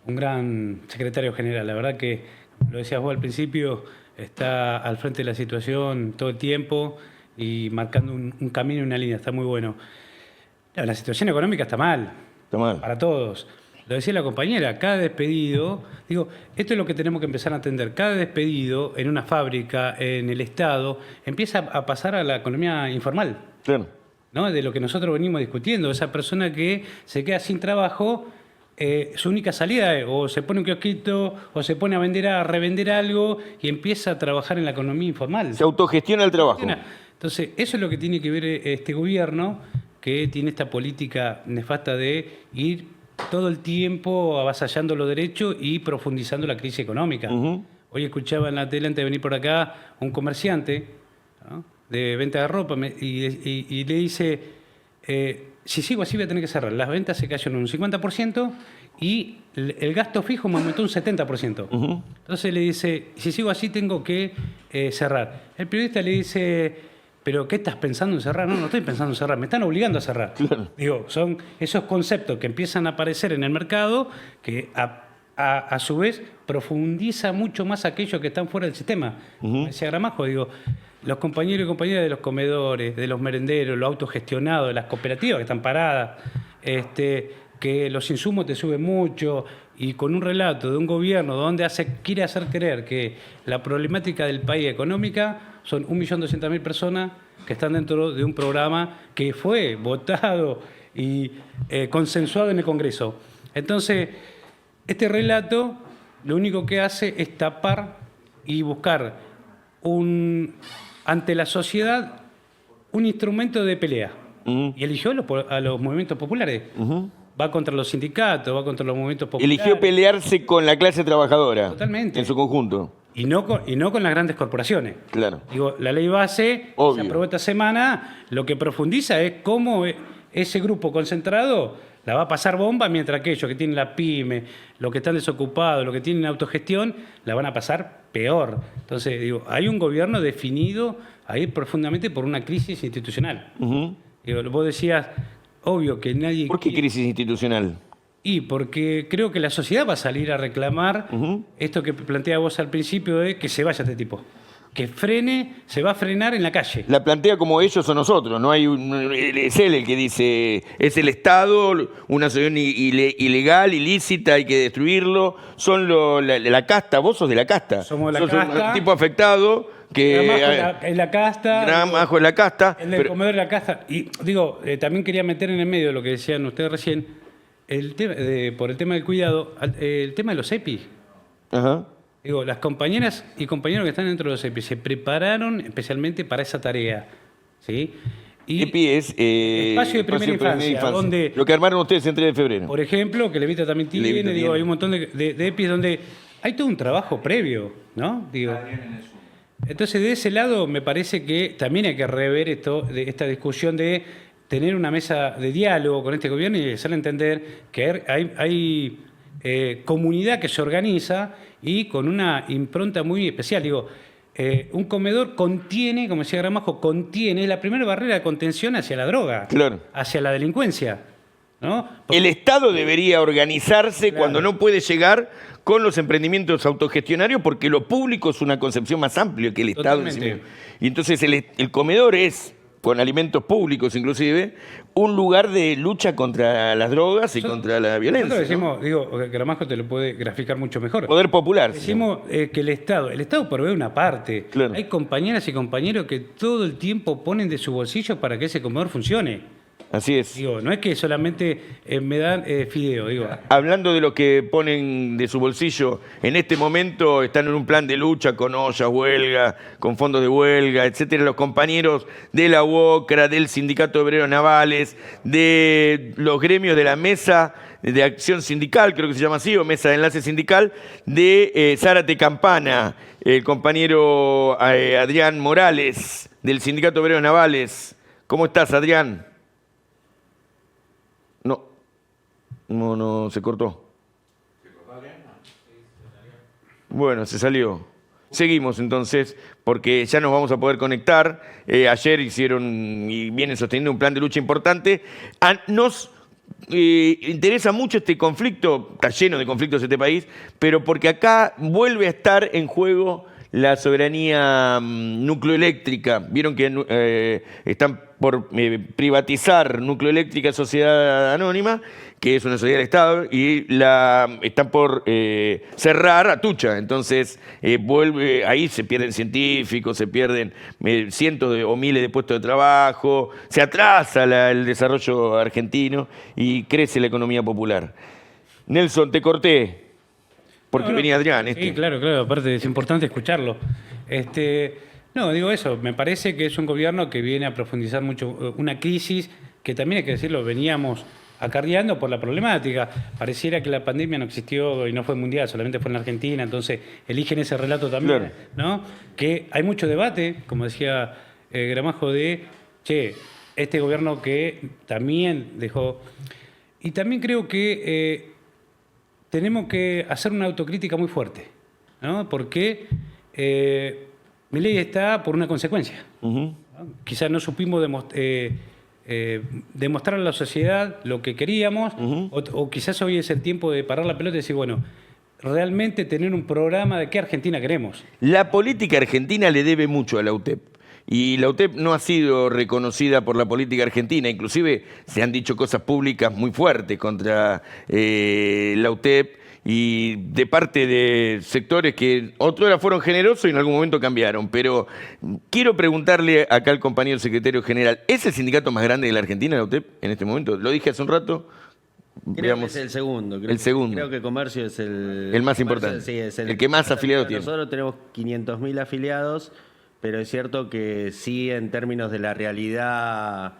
un gran secretario general. La verdad que, lo decías vos al principio, está al frente de la situación todo el tiempo y marcando un camino y una línea. Está muy bueno. La situación económica está mal. Está mal. Para todos. Lo decía la compañera, cada despedido, digo, esto es lo que tenemos que empezar a entender, cada despedido en una fábrica, en el Estado, empieza a pasar a la economía informal. Claro. ¿No? De lo que nosotros venimos discutiendo, esa persona que se queda sin trabajo, su única salida es o se pone un kiosquito o se pone a revender algo y empieza a trabajar en la economía informal. Se autogestiona el trabajo. Entonces, eso es lo que tiene que ver este gobierno, que tiene esta política nefasta de ir todo el tiempo avasallando los derechos y profundizando la crisis económica. Hoy escuchaba en la tele, antes de venir por acá, a un comerciante, ¿no?, de venta de ropa y le dice, si sigo así voy a tener que cerrar. Las ventas se cayeron un 50% y el gasto fijo me aumentó un 70%. Entonces le dice, si sigo así tengo que cerrar. El periodista le dice, ¿pero qué estás pensando en cerrar? No, no estoy pensando en cerrar, me están obligando a cerrar. Claro. Digo, son esos conceptos que empiezan a aparecer en el mercado que a su vez profundiza mucho más aquellos que están fuera del sistema. Como decía Gramajo, digo, los compañeros y compañeras de los comedores, de los merenderos, los autogestionados, de las cooperativas que están paradas, que los insumos te suben mucho, y con un relato de un gobierno donde quiere hacer creer que la problemática del país económica son 1.200.000 personas que están dentro de un programa que fue votado y consensuado en el Congreso. Entonces, este relato lo único que hace es tapar y buscar ante la sociedad un instrumento de pelea. Y eligió a los movimientos populares. va contra los sindicatos, va contra los movimientos populares. Eligió pelearse con la clase trabajadora. Totalmente. En su conjunto. Y no con las grandes corporaciones. Claro. Digo, la ley base Obvio. se aprobó esta semana, lo que profundiza es cómo ese grupo concentrado la va a pasar bomba, mientras aquellos que tienen la pyme, los que están desocupados, los que tienen autogestión, la van a pasar peor. Entonces, digo, hay un gobierno definido a ir profundamente por una crisis institucional. Digo, vos decías, obvio que nadie... ¿Por qué crisis institucional? Y porque creo que la sociedad va a salir a reclamar esto que plantea vos al principio de que se vaya este tipo. Que frene, se va a frenar en la calle. La plantea como ellos o nosotros, no hay es él el que dice, es el Estado, una asociación ilegal, ilícita, hay que destruirlo, son la casta, vos sos de la casta. Somos la sos casta. un tipo afectado que... Gramajo en la casta. Gramajo en la casta. El del comedor de la casta. Y digo, también quería meter en el medio lo que decían ustedes recién, por el tema del cuidado, el tema de los EPI. Ajá. Digo, las compañeras y compañeros que están dentro de los EPI se prepararon especialmente para esa tarea. ¿Sí? Y EPI es... espacio de primera infancia, donde... Lo que armaron ustedes en 3 de febrero. Por ejemplo, que Levita también tiene, digo, hay un montón de EPIs donde hay todo un trabajo previo, ¿no? Digo, entonces, de ese lado, me parece que también hay que rever esta discusión de tener una mesa de diálogo con este gobierno y hacerle entender que hay comunidad que se organiza y con una impronta muy especial. Digo, un comedor contiene, como decía Gramajo, es la primera barrera de contención hacia la droga, claro, hacia la delincuencia, ¿no? El Estado debería organizarse cuando no puede llegar con los emprendimientos autogestionarios, porque lo público es una concepción más amplia que el Estado en sí mismo. Y entonces el comedor es, con alimentos públicos inclusive, un lugar de lucha contra las drogas y contra la violencia. Nosotros decimos, digo, Gramajo te lo puede graficar mucho mejor. Poder popular. Decimos que el Estado provee una parte. Claro. Hay compañeras y compañeros que todo el tiempo ponen de su bolsillo para que ese comedor funcione. Así es. Digo, no es que solamente me dan fideo, digo. Hablando de lo que ponen de su bolsillo, en este momento están en un plan de lucha con ollas, huelga, con fondos de huelga, etcétera, los compañeros de la UOCRA, del Sindicato de Obreros Navales, de los gremios de la Mesa de Acción Sindical, creo que se llama así, o Mesa de Enlace Sindical, de Zárate Campana, el compañero Adrián Morales, del Sindicato de Obreros Navales. ¿Cómo estás, Adrián? No, se cortó. Bueno, se salió. Seguimos entonces, porque ya nos vamos a poder conectar. Ayer hicieron y vienen sosteniendo un plan de lucha importante. Nos interesa mucho este conflicto, está lleno de conflictos este país, pero porque acá vuelve a estar en juego la soberanía nucleoeléctrica. Vieron que están por privatizar Nucleoeléctrica Sociedad Anónima, que es una sociedad del Estado, y están por cerrar Atucha. Entonces, ahí se pierden científicos, se pierden cientos o miles de puestos de trabajo, se atrasa el desarrollo argentino y crece la economía popular. Nelson, te corté, porque venía Adrián. Sí, claro, aparte es importante escucharlo. No, digo eso, me parece que es un gobierno que viene a profundizar mucho una crisis que también hay que decirlo, veníamos acarreando por la problemática. Pareciera que la pandemia no existió y no fue mundial, solamente fue en la Argentina, entonces eligen ese relato también, claro, ¿no? Que hay mucho debate, como decía Gramajo, de, este gobierno que también dejó... Y también creo que tenemos que hacer una autocrítica muy fuerte, ¿no? Porque Milei está por una consecuencia. ¿No? Quizás no supimos demostrar a la sociedad lo que queríamos, o quizás hoy es el tiempo de parar la pelota y decir, bueno, realmente tener un programa de qué Argentina queremos. La política argentina le debe mucho a la UTEP. Y la UTEP no ha sido reconocida por la política argentina. Inclusive se han dicho cosas públicas muy fuertes contra la UTEP y de parte de sectores que otrora fueron generosos y en algún momento cambiaron. Pero quiero preguntarle acá al compañero secretario general, ¿es el sindicato más grande de la Argentina, la UTEP, en este momento? Lo dije hace un rato. Creo que es el segundo. Creo que Comercio es el más importante. Sí, es el que más afiliados tiene. Nosotros tenemos 500.000 afiliados, pero es cierto que sí, en términos de la realidad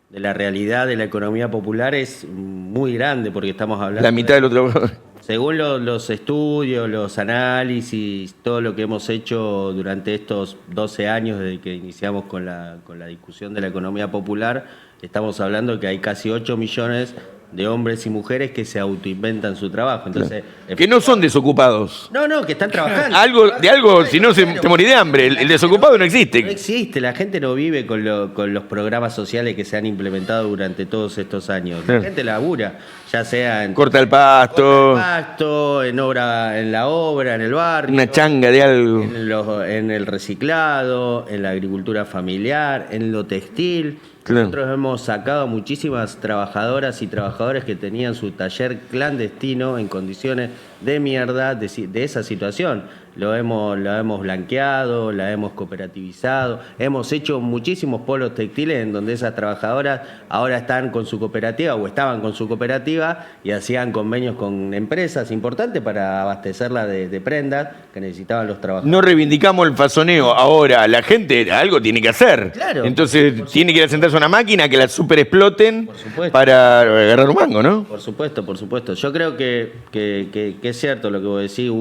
de la realidad de la economía popular es muy grande, porque estamos hablando... La mitad de los trabajadores. Según los estudios, los análisis, todo lo que hemos hecho durante estos 12 años desde que iniciamos con la discusión de la economía popular, estamos hablando de que hay casi 8 millones de hombres y mujeres que se autoinventan su trabajo. Entonces, que no son desocupados. No, que están trabajando. Algo, si no te morís de hambre. El desocupado no existe. No existe, la gente no vive con los programas sociales que se han implementado durante todos estos años. La gente labura, ya sea en... Corta el pasto, en la obra, en el barrio. una changa de algo. En el reciclado, en la agricultura familiar, en lo textil. Claro. Nosotros hemos sacado a muchísimas trabajadoras y trabajadores que tenían su taller clandestino en condiciones de mierda de esa situación. Lo hemos blanqueado, la hemos cooperativizado, hemos hecho muchísimos polos textiles en donde esas trabajadoras ahora están con su cooperativa o estaban con su cooperativa y hacían convenios con empresas importantes para abastecerla de prendas que necesitaban los trabajadores. No reivindicamos el fasoneo. Ahora, la gente algo tiene que hacer. Claro. Entonces tiene que ir a sentarse a una máquina que la super exploten para agarrar un mango, ¿no? Por supuesto, por supuesto. Yo creo que es cierto lo que vos decís,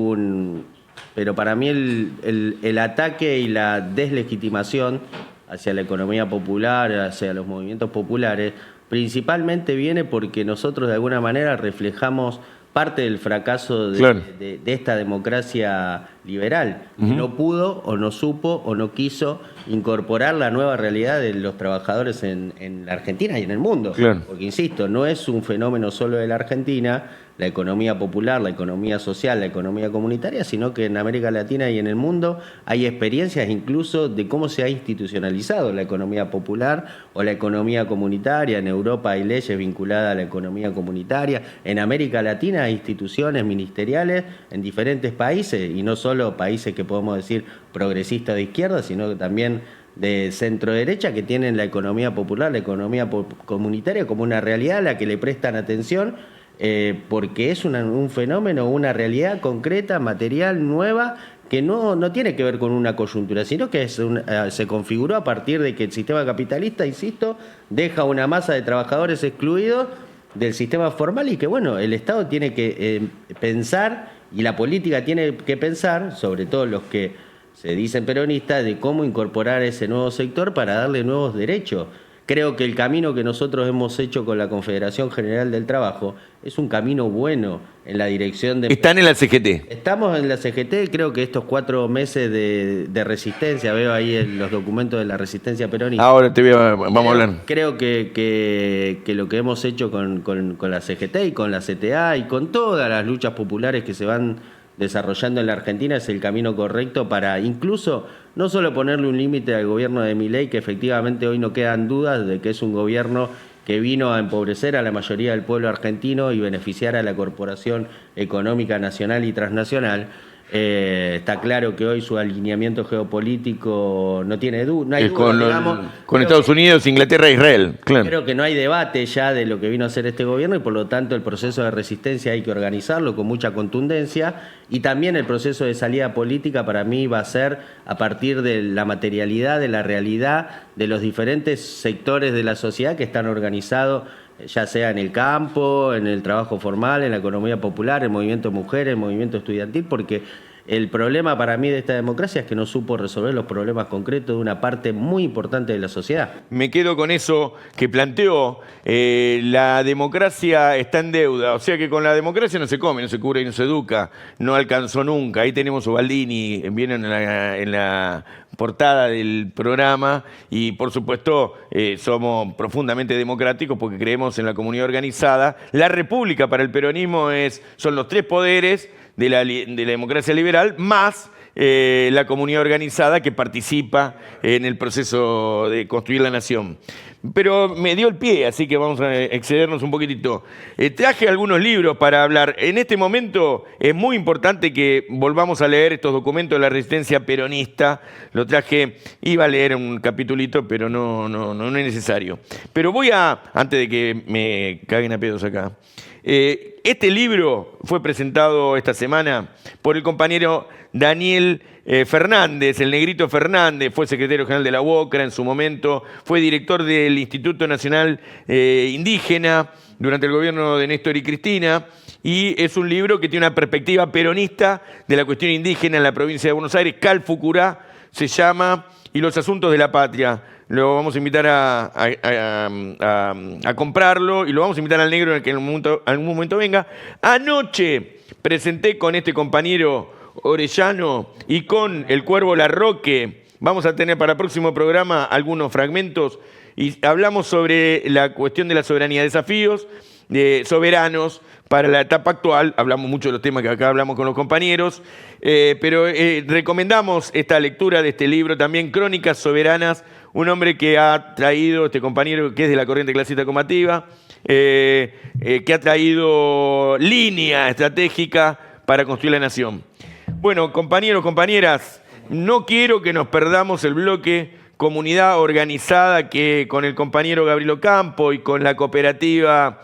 pero para mí el ataque y la deslegitimación hacia la economía popular, hacia los movimientos populares, principalmente viene porque nosotros de alguna manera reflejamos parte del fracaso de esta democracia liberal. No pudo o no supo o no quiso incorporar la nueva realidad de los trabajadores en la Argentina y en el mundo. Claro. Porque, insisto, no es un fenómeno solo de la Argentina, la economía popular, la economía social, la economía comunitaria, sino que en América Latina y en el mundo hay experiencias incluso de cómo se ha institucionalizado la economía popular o la economía comunitaria. En Europa hay leyes vinculadas a la economía comunitaria. En América Latina hay instituciones ministeriales en diferentes países, y no solo países que podemos decir progresistas de izquierda, sino que también de centro derecha, que tienen la economía popular, la economía comunitaria como una realidad a la que le prestan atención, porque es un fenómeno, una realidad concreta, material, nueva, que no tiene que ver con una coyuntura, sino que se configuró a partir de que el sistema capitalista, insisto, deja una masa de trabajadores excluidos del sistema formal, y que, bueno, el Estado tiene que pensar, y la política tiene que pensar, sobre todo los que se dicen peronistas, de cómo incorporar ese nuevo sector para darle nuevos derechos. Creo que el camino que nosotros hemos hecho con la Confederación General del Trabajo es un camino bueno en la dirección de... Están en la CGT. Estamos en la CGT, creo que estos 4 meses de resistencia, veo ahí en los documentos de la resistencia peronista. Ahora vamos a hablar. Creo que lo que hemos hecho con la CGT y con la CTA y con todas las luchas populares que se van desarrollando en la Argentina es el camino correcto para incluso no solo ponerle un límite al gobierno de Milei, que efectivamente hoy no quedan dudas de que es un gobierno que vino a empobrecer a la mayoría del pueblo argentino y beneficiar a la corporación económica nacional y transnacional. Está claro que hoy su alineamiento geopolítico no tiene duda, no hay duda, con Estados Unidos, Inglaterra e Israel. Claro. Creo que no hay debate ya de lo que vino a hacer este gobierno, y por lo tanto el proceso de resistencia hay que organizarlo con mucha contundencia, y también el proceso de salida política para mí va a ser a partir de la materialidad, de la realidad de los diferentes sectores de la sociedad que están organizados, ya sea en el campo, en el trabajo formal, en la economía popular, el movimiento de mujeres, el movimiento estudiantil, porque el problema para mí de esta democracia es que no supo resolver los problemas concretos de una parte muy importante de la sociedad. Me quedo con eso que planteó. La democracia está en deuda, o sea que con la democracia no se come, no se cura y no se educa. No alcanzó nunca. Ahí tenemos a Baldini, vienen en la portada del programa, y por supuesto somos profundamente democráticos porque creemos en la comunidad organizada. La república para el peronismo son los 3 poderes de la democracia liberal, más la comunidad organizada que participa en el proceso de construir la nación. Pero me dio el pie, así que vamos a excedernos un poquitito. Traje algunos libros para hablar. En este momento es muy importante que volvamos a leer estos documentos de la resistencia peronista. Lo traje, iba a leer un capitulito, pero no es necesario. Pero antes de que me caguen a pedos acá, Este libro fue presentado esta semana por el compañero Daniel Fernández, el Negrito Fernández, fue secretario general de la UOCRA en su momento, fue director del Instituto Nacional Indígena durante el gobierno de Néstor y Cristina, y es un libro que tiene una perspectiva peronista de la cuestión indígena en la provincia de Buenos Aires. Calfucurá se llama, y los asuntos de la patria. Lo vamos a invitar a comprarlo y lo vamos a invitar al negro en el que en algún momento venga. Anoche presenté con este compañero Orellano y con el Cuervo Larroque, vamos a tener para el próximo programa algunos fragmentos y hablamos sobre la cuestión de la soberanía, desafíos soberanos para la etapa actual. Hablamos mucho de los temas que acá hablamos con los compañeros, pero recomendamos esta lectura de este libro también, Crónicas Soberanas, un hombre que ha traído, este compañero que es de la corriente clasista combativa, que ha traído línea estratégica para construir la nación. Bueno, compañeros, compañeras, no quiero que nos perdamos el bloque Comunidad Organizada que con el compañero Gabriel Ocampo y con la cooperativa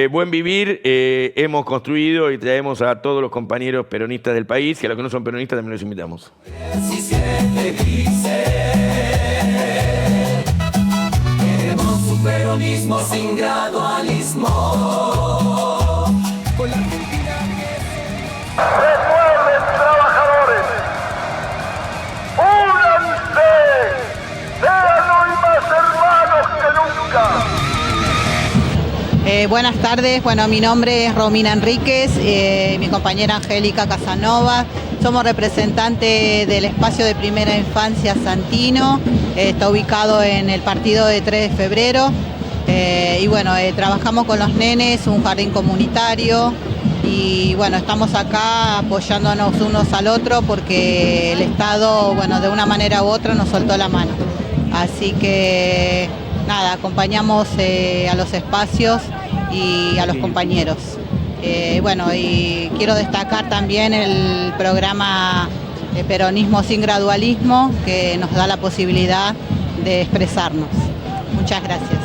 Buen Vivir hemos construido y traemos a todos los compañeros peronistas del país y a los que no son peronistas también los invitamos. Queremos un peronismo sin gradualismo. Con la Argentina ¡Recuerden, trabajadores! ¡Únanse! ¡Sean hoy más hermanos que nunca! Buenas tardes, bueno, mi nombre es Romina Enríquez, mi compañera Angélica Casanova, somos representantes del espacio de primera infancia Santino, está ubicado en el partido de 3 de febrero y bueno, trabajamos con los nenes, un jardín comunitario y bueno, estamos acá apoyándonos unos al otro porque el Estado, bueno, de una manera u otra nos soltó la mano, así que nada, acompañamos a los espacios y a los compañeros. Bueno, y quiero destacar también el programa de Peronismo sin Gradualismo, que nos da la posibilidad de expresarnos. Muchas gracias.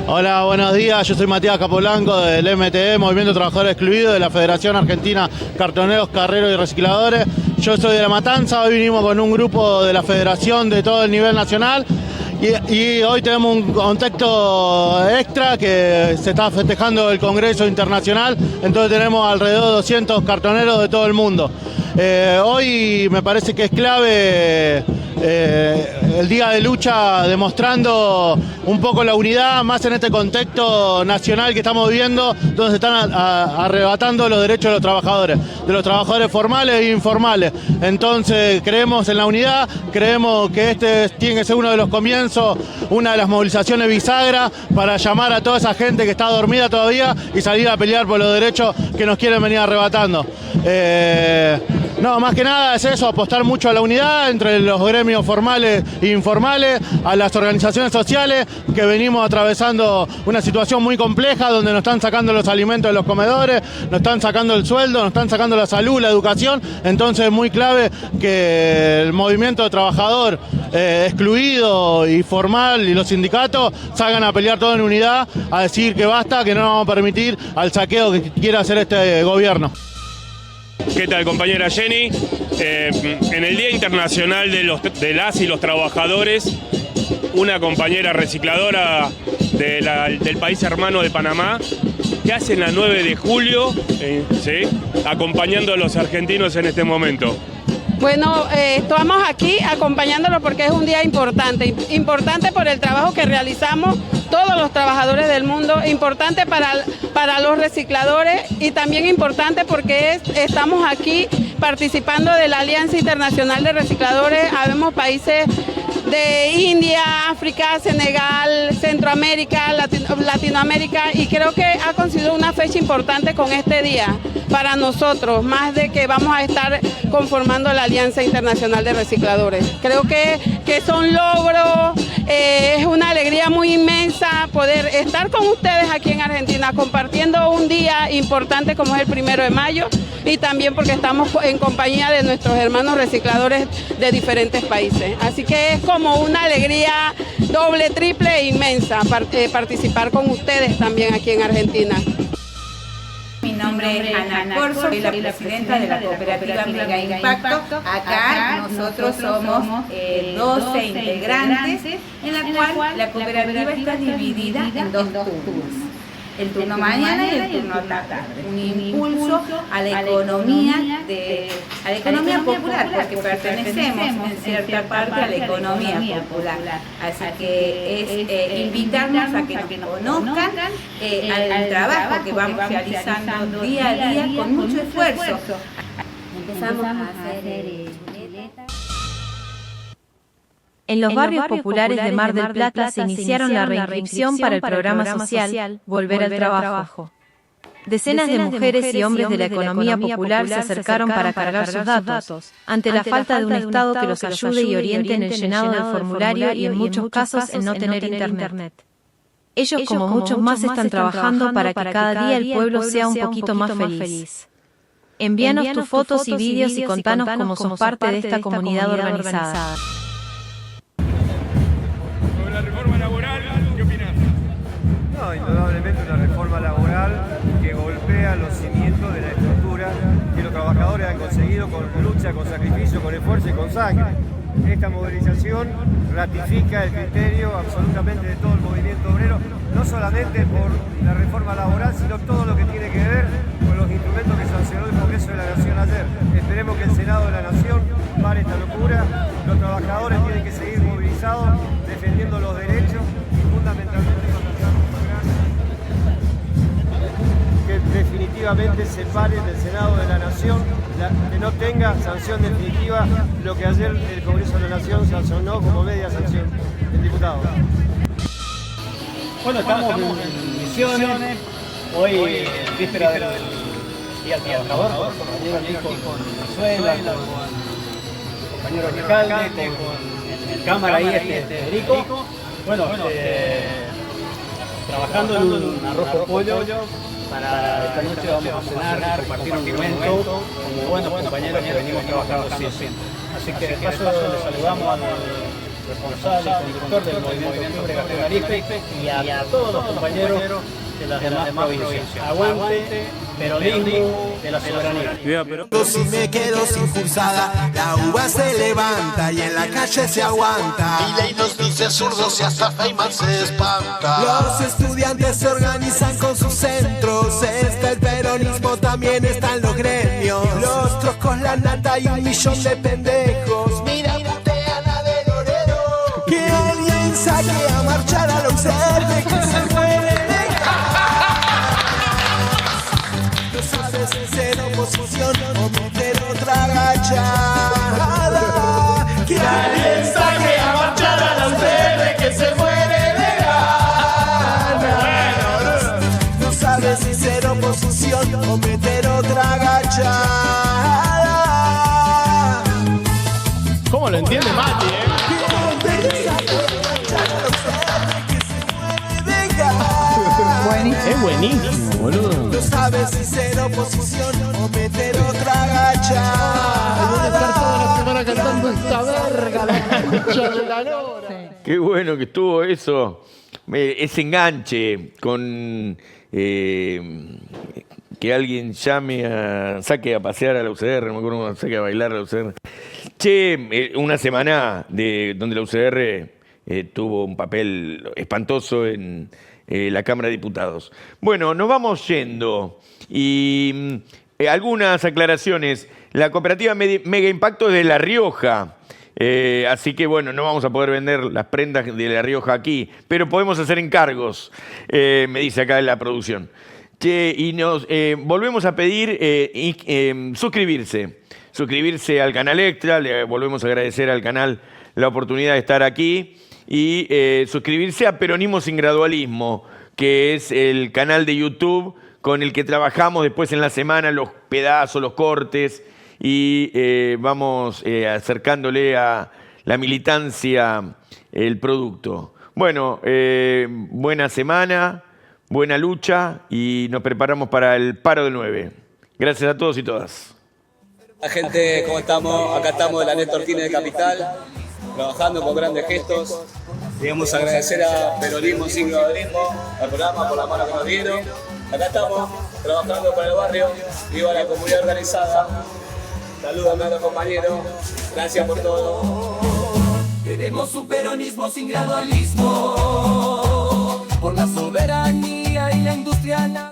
Hola, buenos días, yo soy Matías Capoblanco del MTE, Movimiento Trabajador Excluido, de la Federación Argentina Cartoneros, Carreros y Recicladores. Yo soy de La Matanza, hoy vinimos con un grupo de la Federación de todo el nivel nacional y hoy tenemos un contexto extra que se está festejando el Congreso Internacional, entonces tenemos alrededor de 200 cartoneros de todo el mundo. Hoy me parece que es clave el día de lucha, demostrando un poco la unidad, más en este contexto nacional que estamos viviendo, donde se están arrebatando los derechos de los trabajadores formales e informales. Entonces creemos en la unidad, creemos que este tiene que ser uno de los comienzos, una de las movilizaciones bisagra para llamar a toda esa gente que está dormida todavía y salir a pelear por los derechos que nos quieren venir arrebatando. No, más que nada es eso, apostar mucho a la unidad entre los gremios formales e informales, a las organizaciones sociales que venimos atravesando una situación muy compleja donde nos están sacando los alimentos de los comedores, nos están sacando el sueldo, nos están sacando la salud, la educación, entonces es muy clave que el movimiento de trabajador excluido y formal y los sindicatos salgan a pelear todo en unidad, a decir que basta, que no vamos a permitir al saqueo que quiere hacer este gobierno. ¿Qué tal, compañera Jenny? En el Día Internacional de las y los Trabajadores, una compañera recicladora del país hermano de Panamá, ¿qué hace en la 9 de julio, ¿sí?, acompañando a los argentinos en este momento? Bueno, estamos aquí acompañándolo porque es un día importante por el trabajo que realizamos todos los trabajadores del mundo, importante para los recicladores y también importante porque estamos aquí participando de la Alianza Internacional de Recicladores. Habemos países de India, África, Senegal, Centroamérica, Latinoamérica, y creo que ha conseguido una fecha importante con este día para nosotros, más de que vamos a estar conformando la Alianza Internacional de Recicladores. Creo que son logros, es una alegría muy inmensa poder estar con ustedes aquí en Argentina compartiendo un día importante como es el 1 de mayo y también porque estamos en compañía de nuestros hermanos recicladores de diferentes países. Así que es como una alegría doble, triple e inmensa participar con ustedes también aquí en Argentina. Mi nombre es Ana Corso, soy la presidenta de la cooperativa Mega Impacto. Acá nosotros somos 12 integrantes, en la cual la cooperativa está dividida en 2 turnos. El turno mañana y el turno tarde. Un impulso a la economía popular, porque pertenecemos en cierta parte a la economía popular. Así que es invitarnos a que nos conozcan al trabajo que vamos realizando día a día con mucho esfuerzo. Empezamos a hacer chuletas. En los barrios populares de Mar del Plata se iniciaron la reinscripción para el programa social Volver al Trabajo. Decenas de mujeres y hombres de la economía popular se acercaron para cargar sus datos, ante la falta de un Estado que los ayude y oriente en el llenado del formulario y en muchos casos en no tener internet. Ellos, como muchos más, están trabajando para que cada día el pueblo sea un poquito más feliz. Envíanos tus fotos y vídeos y contanos cómo sos parte de esta comunidad organizada. No, indudablemente una reforma laboral que golpea los cimientos de la estructura que los trabajadores han conseguido con lucha, con sacrificio, con esfuerzo y con sangre. Esta movilización ratifica el criterio absolutamente de todo el movimiento obrero, no solamente por la reforma laboral, sino todo lo que tiene que ver con los instrumentos que sancionó el Congreso de la Nación ayer. Esperemos que el Senado de la Nación pare esta locura. Los trabajadores tienen que seguir movilizados, defendiendo los derechos y fundamentalmente que definitivamente se pare del Senado de la Nación, que no tenga sanción definitiva lo que ayer el Congreso de la Nación sancionó como media sanción del diputado. Bueno, estamos en Misiones, hoy víspera del Día del Trabajador, con compañero con Venezuela, con compañero Recalde, con el cámara ahí, Federico. Bueno, trabajando en un arroz con pollo. Para esta noche vamos a cenar, compartir un momento como buenos compañeros que venimos trabajando siempre. Así que de paso le saludamos al responsable y conductor del movimiento Octubre Gastón Arispe y a todos los compañeros de las demás provincias. Aguante, peronismo de la soberanía. Si me quedo sin pulsada, la uva se levanta y en la calle se aguanta. Mi ley nos dice zurdos y hasta Feynman se espanta. Los estudiantes se organizan con sus centros. Está el peronismo, también están los gremios. Los troscos, la nata y 1 millón de pendejos. Mira, putean a De Loredo. Que alguien saque a marchar a la UCR que se muere. Ser oposición o meter otra agachada. Que alguien saque a marchar a la UCR que se muere de ganas. No sabes si ser oposición o meter otra agachada. ¿Cómo lo entiende Mati, Es buenísimo, boludo. No sabes si ser oposición o meter otra agachada. Voy a estar toda la semana cantando esta verga, la concha de la lora. Qué bueno que estuvo eso, ese enganche con que alguien saque a pasear a la UCR, no me acuerdo cómo saque a bailar a la UCR. Che, una semana donde la UCR tuvo un papel espantoso en la Cámara de Diputados. Bueno, nos vamos yendo y algunas aclaraciones. La cooperativa Mega Impacto es de La Rioja, así que bueno, no vamos a poder vender las prendas de La Rioja aquí, pero podemos hacer encargos, me dice acá en la producción. Y nos volvemos a pedir suscribirse al canal Extra, le volvemos a agradecer al canal la oportunidad de estar aquí. Y suscribirse a Peronismo sin Gradualismo, que es el canal de YouTube con el que trabajamos después en la semana los pedazos, los cortes, y vamos acercándole a la militancia el producto. Bueno, buena semana, buena lucha y nos preparamos para el paro del 9. Gracias a todos y todas. La gente, ¿cómo estamos? Acá estamos de la Néstor Kirchner de Capital, trabajando con grandes gestos. Queremos agradecer a Peronismo sin Gradualismo, al programa por la mano que nos dieron. Acá estamos, trabajando para el barrio, viva la comunidad organizada. Saludos a los compañeros, gracias por todo. Queremos un peronismo sin gradualismo, por la soberanía y la industria nacional.